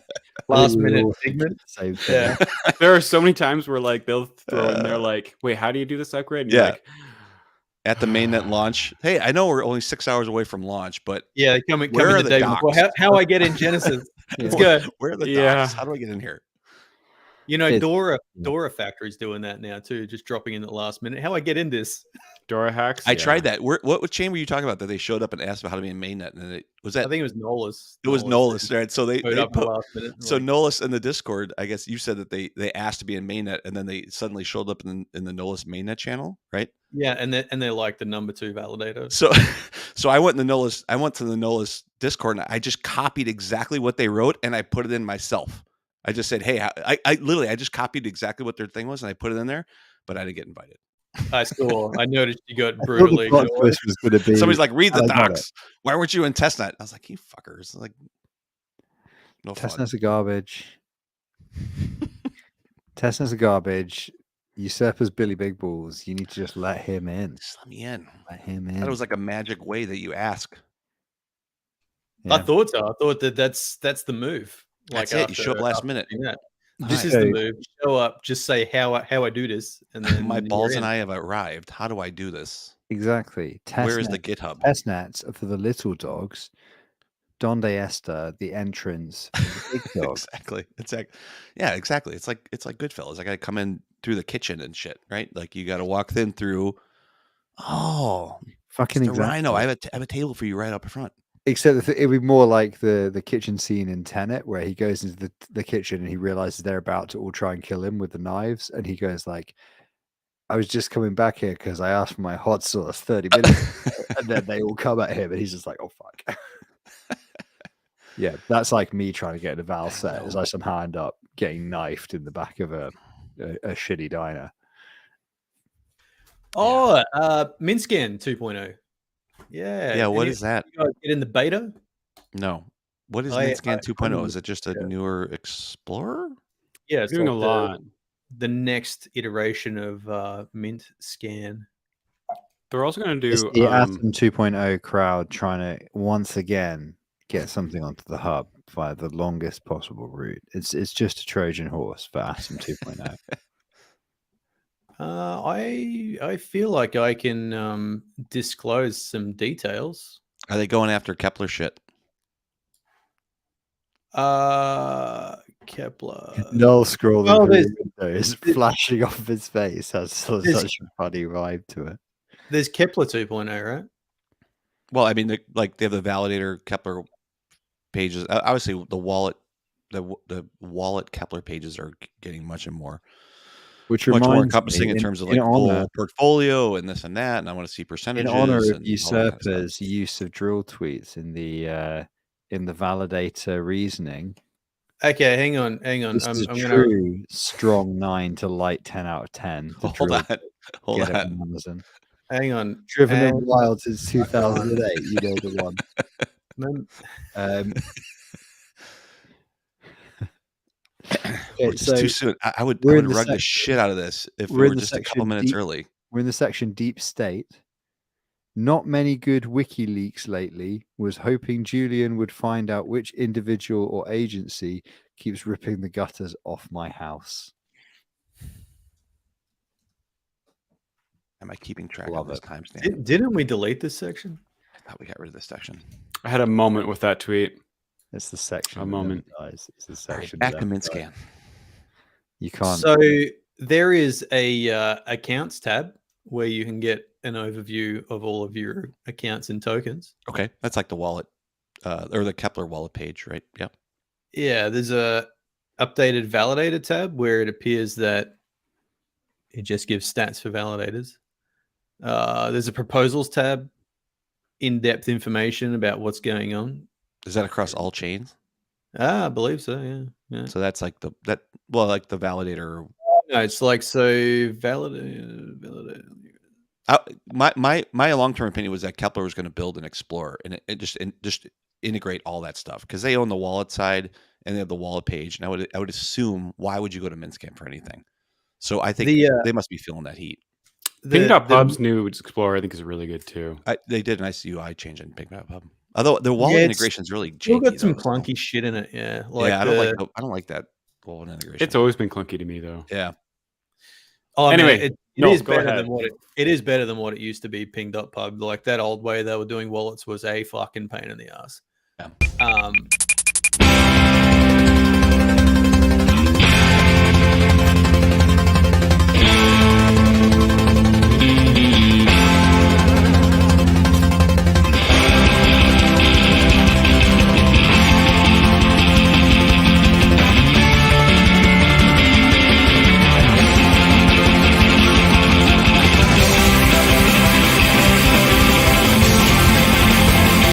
last We were minute all thinking figment. the same thing. Yeah. There are so many times where like they'll throw in there like, wait, how do you do this upgrade? And Yeah. you're like, At the mainnet launch. Hey, I know we're only 6 hours away from launch, but Yeah, coming Where are the the day before. docks? How I get in Genesis? Let's Yeah. go. where are the Yeah. docks? How do I get in here? You know, It's- Dora Factory's doing that now too, just dropping in at the last minute. How I get in this? Dora hacks. I Yeah. tried that. What chain were you talking about that they showed up and asked about how to be in mainnet? And it was I that think it was Nolus. it was Nolus, right? So they Showed up at the put, last minute. so like, Nolus in the Discord, I guess you said that they asked to be in mainnet and then they suddenly showed up in the Nolus mainnet channel, right? yeah, and they're like the number 2 validator. So so I went to the Nolus Discord and I just copied exactly what they wrote and I put it in myself. I just said, hey, I literally I just copied exactly what their thing was and I put it in there, but I didn't get invited. I saw. I noticed you got I thought brutally the plot ignored. twist was going to be Somebody's like, read the I got it. docs. Why weren't you in testnet? I was like, you fuckers. Like, no fun. Testnet's are garbage. Testnet's are garbage. Usurper's Billy Big Balls. You need to just let him in. Just let me in. Let him in. That was like a magic way that you ask. I Yeah. thought so. I thought that's the move. That's it. You show up last minute. doing that. Nice. This is So- the move. Show up. Just say how I do this, and then My you're balls in. and I have arrived. How do I do this? Exactly. Where is the Testnet- GitHub? Testnets are for the little dogs. Donde Esta, the entrance for the big dog. Exactly. Yeah, exactly. It's like Goodfellas. I got to come in through the kitchen and shit, right? Like you got to walk in through. Oh, Fucking Mr. exactly. Rhino, I have a table for you right up front. Except that it would be more like the kitchen scene in Tenet, where he goes into the kitchen and he realizes they're about to all try and kill him with the knives, and he goes like, "I was just coming back here because I asked for my hot sauce 30 minutes ago," and then they all come at him, and he's just like, "Oh fuck." Yeah, that's like me trying to get a Val set, as I somehow end up getting knifed in the back of a shitty diner. Oh, Minscan 2.0. Yeah. Yeah, what Any- is that? You guys get in the beta? No. What is I- Minscan I- 2.0? I'm- Is it just a yeah. newer Explorer? Yeah, it's doing like a lot. The next iteration of Mint Scan. They're also going to It's do. the Atom 2.0 crowd trying to once again get something onto the hub via the longest possible route. It's just a Trojan horse for Atom 2.0. I feel like I can disclose some details. Are they going after Kepler shit? Kepler. Noel scrolling Well, through there's- the window is flashing off his face has There's- such a funny vibe to it. There's Kepler 2.0, right? Well, I mean, they have the validator Kepler pages. Obviously, the wallet Kepler pages are getting much more Reminds encompassing me, in terms of in like full honor, portfolio and this and that. And I want to see in percentages. honor and of all that kind of stuff. Usurper's use of drill tweets in the validator reasoning. Okay, hang on. This is a I'm gonna. true strong 9 to light 10 out of 10. The Hold drill on, hold get it on. on Amazon. Hang on. Driven And- and wild since 2008. You know the one. Mem- Um, We're okay, just so too soon. I would we're in the rug the section- shit out of this if we're we in were the just a couple section minutes deep- early. we're in the section deep state. Not many good WikiLeaks lately. Was hoping Julian would find out which individual or agency keeps ripping the gutters off my house. Am I keeping track Love of this it. timestamp? Didn't we delete this section? I thought we got rid of this section. I had a moment with that tweet. It's the section. A that never moment. dies. It's the All right, section. back that to never Minscan. dies. You can't. So there is a accounts tab where you can get an overview of all of your accounts and tokens. Okay, that's like the wallet or the Kepler wallet page, right? Yep. Yeah, there's a updated validator tab where it appears that it just gives stats for validators. There's a proposals tab, in-depth information about what's going on. Is that across all chains? I believe so. Yeah. So that's like the validator. No, it's like so validator. My long term opinion was that Kepler was going to build an Explorer and it just integrate all that stuff because they own the wallet side and they have the wallet page. And I would assume, why would you go to Minscan for anything? So I think they must be feeling that heat. Ping.pub's new Explorer, I think, is really good too. They did a nice UI change in Ping.pub. Although the wallet Yeah, integration is really Still janky. got some though, so- clunky shit in it. Yeah, like yeah, I don't like that wallet integration. It's always been clunky to me though. yeah. Oh, Anyway, man, it no, is go better ahead. than what it is better than what it used to be. Ping.pub, like that old way they were doing wallets was a fucking pain in the ass. Yeah.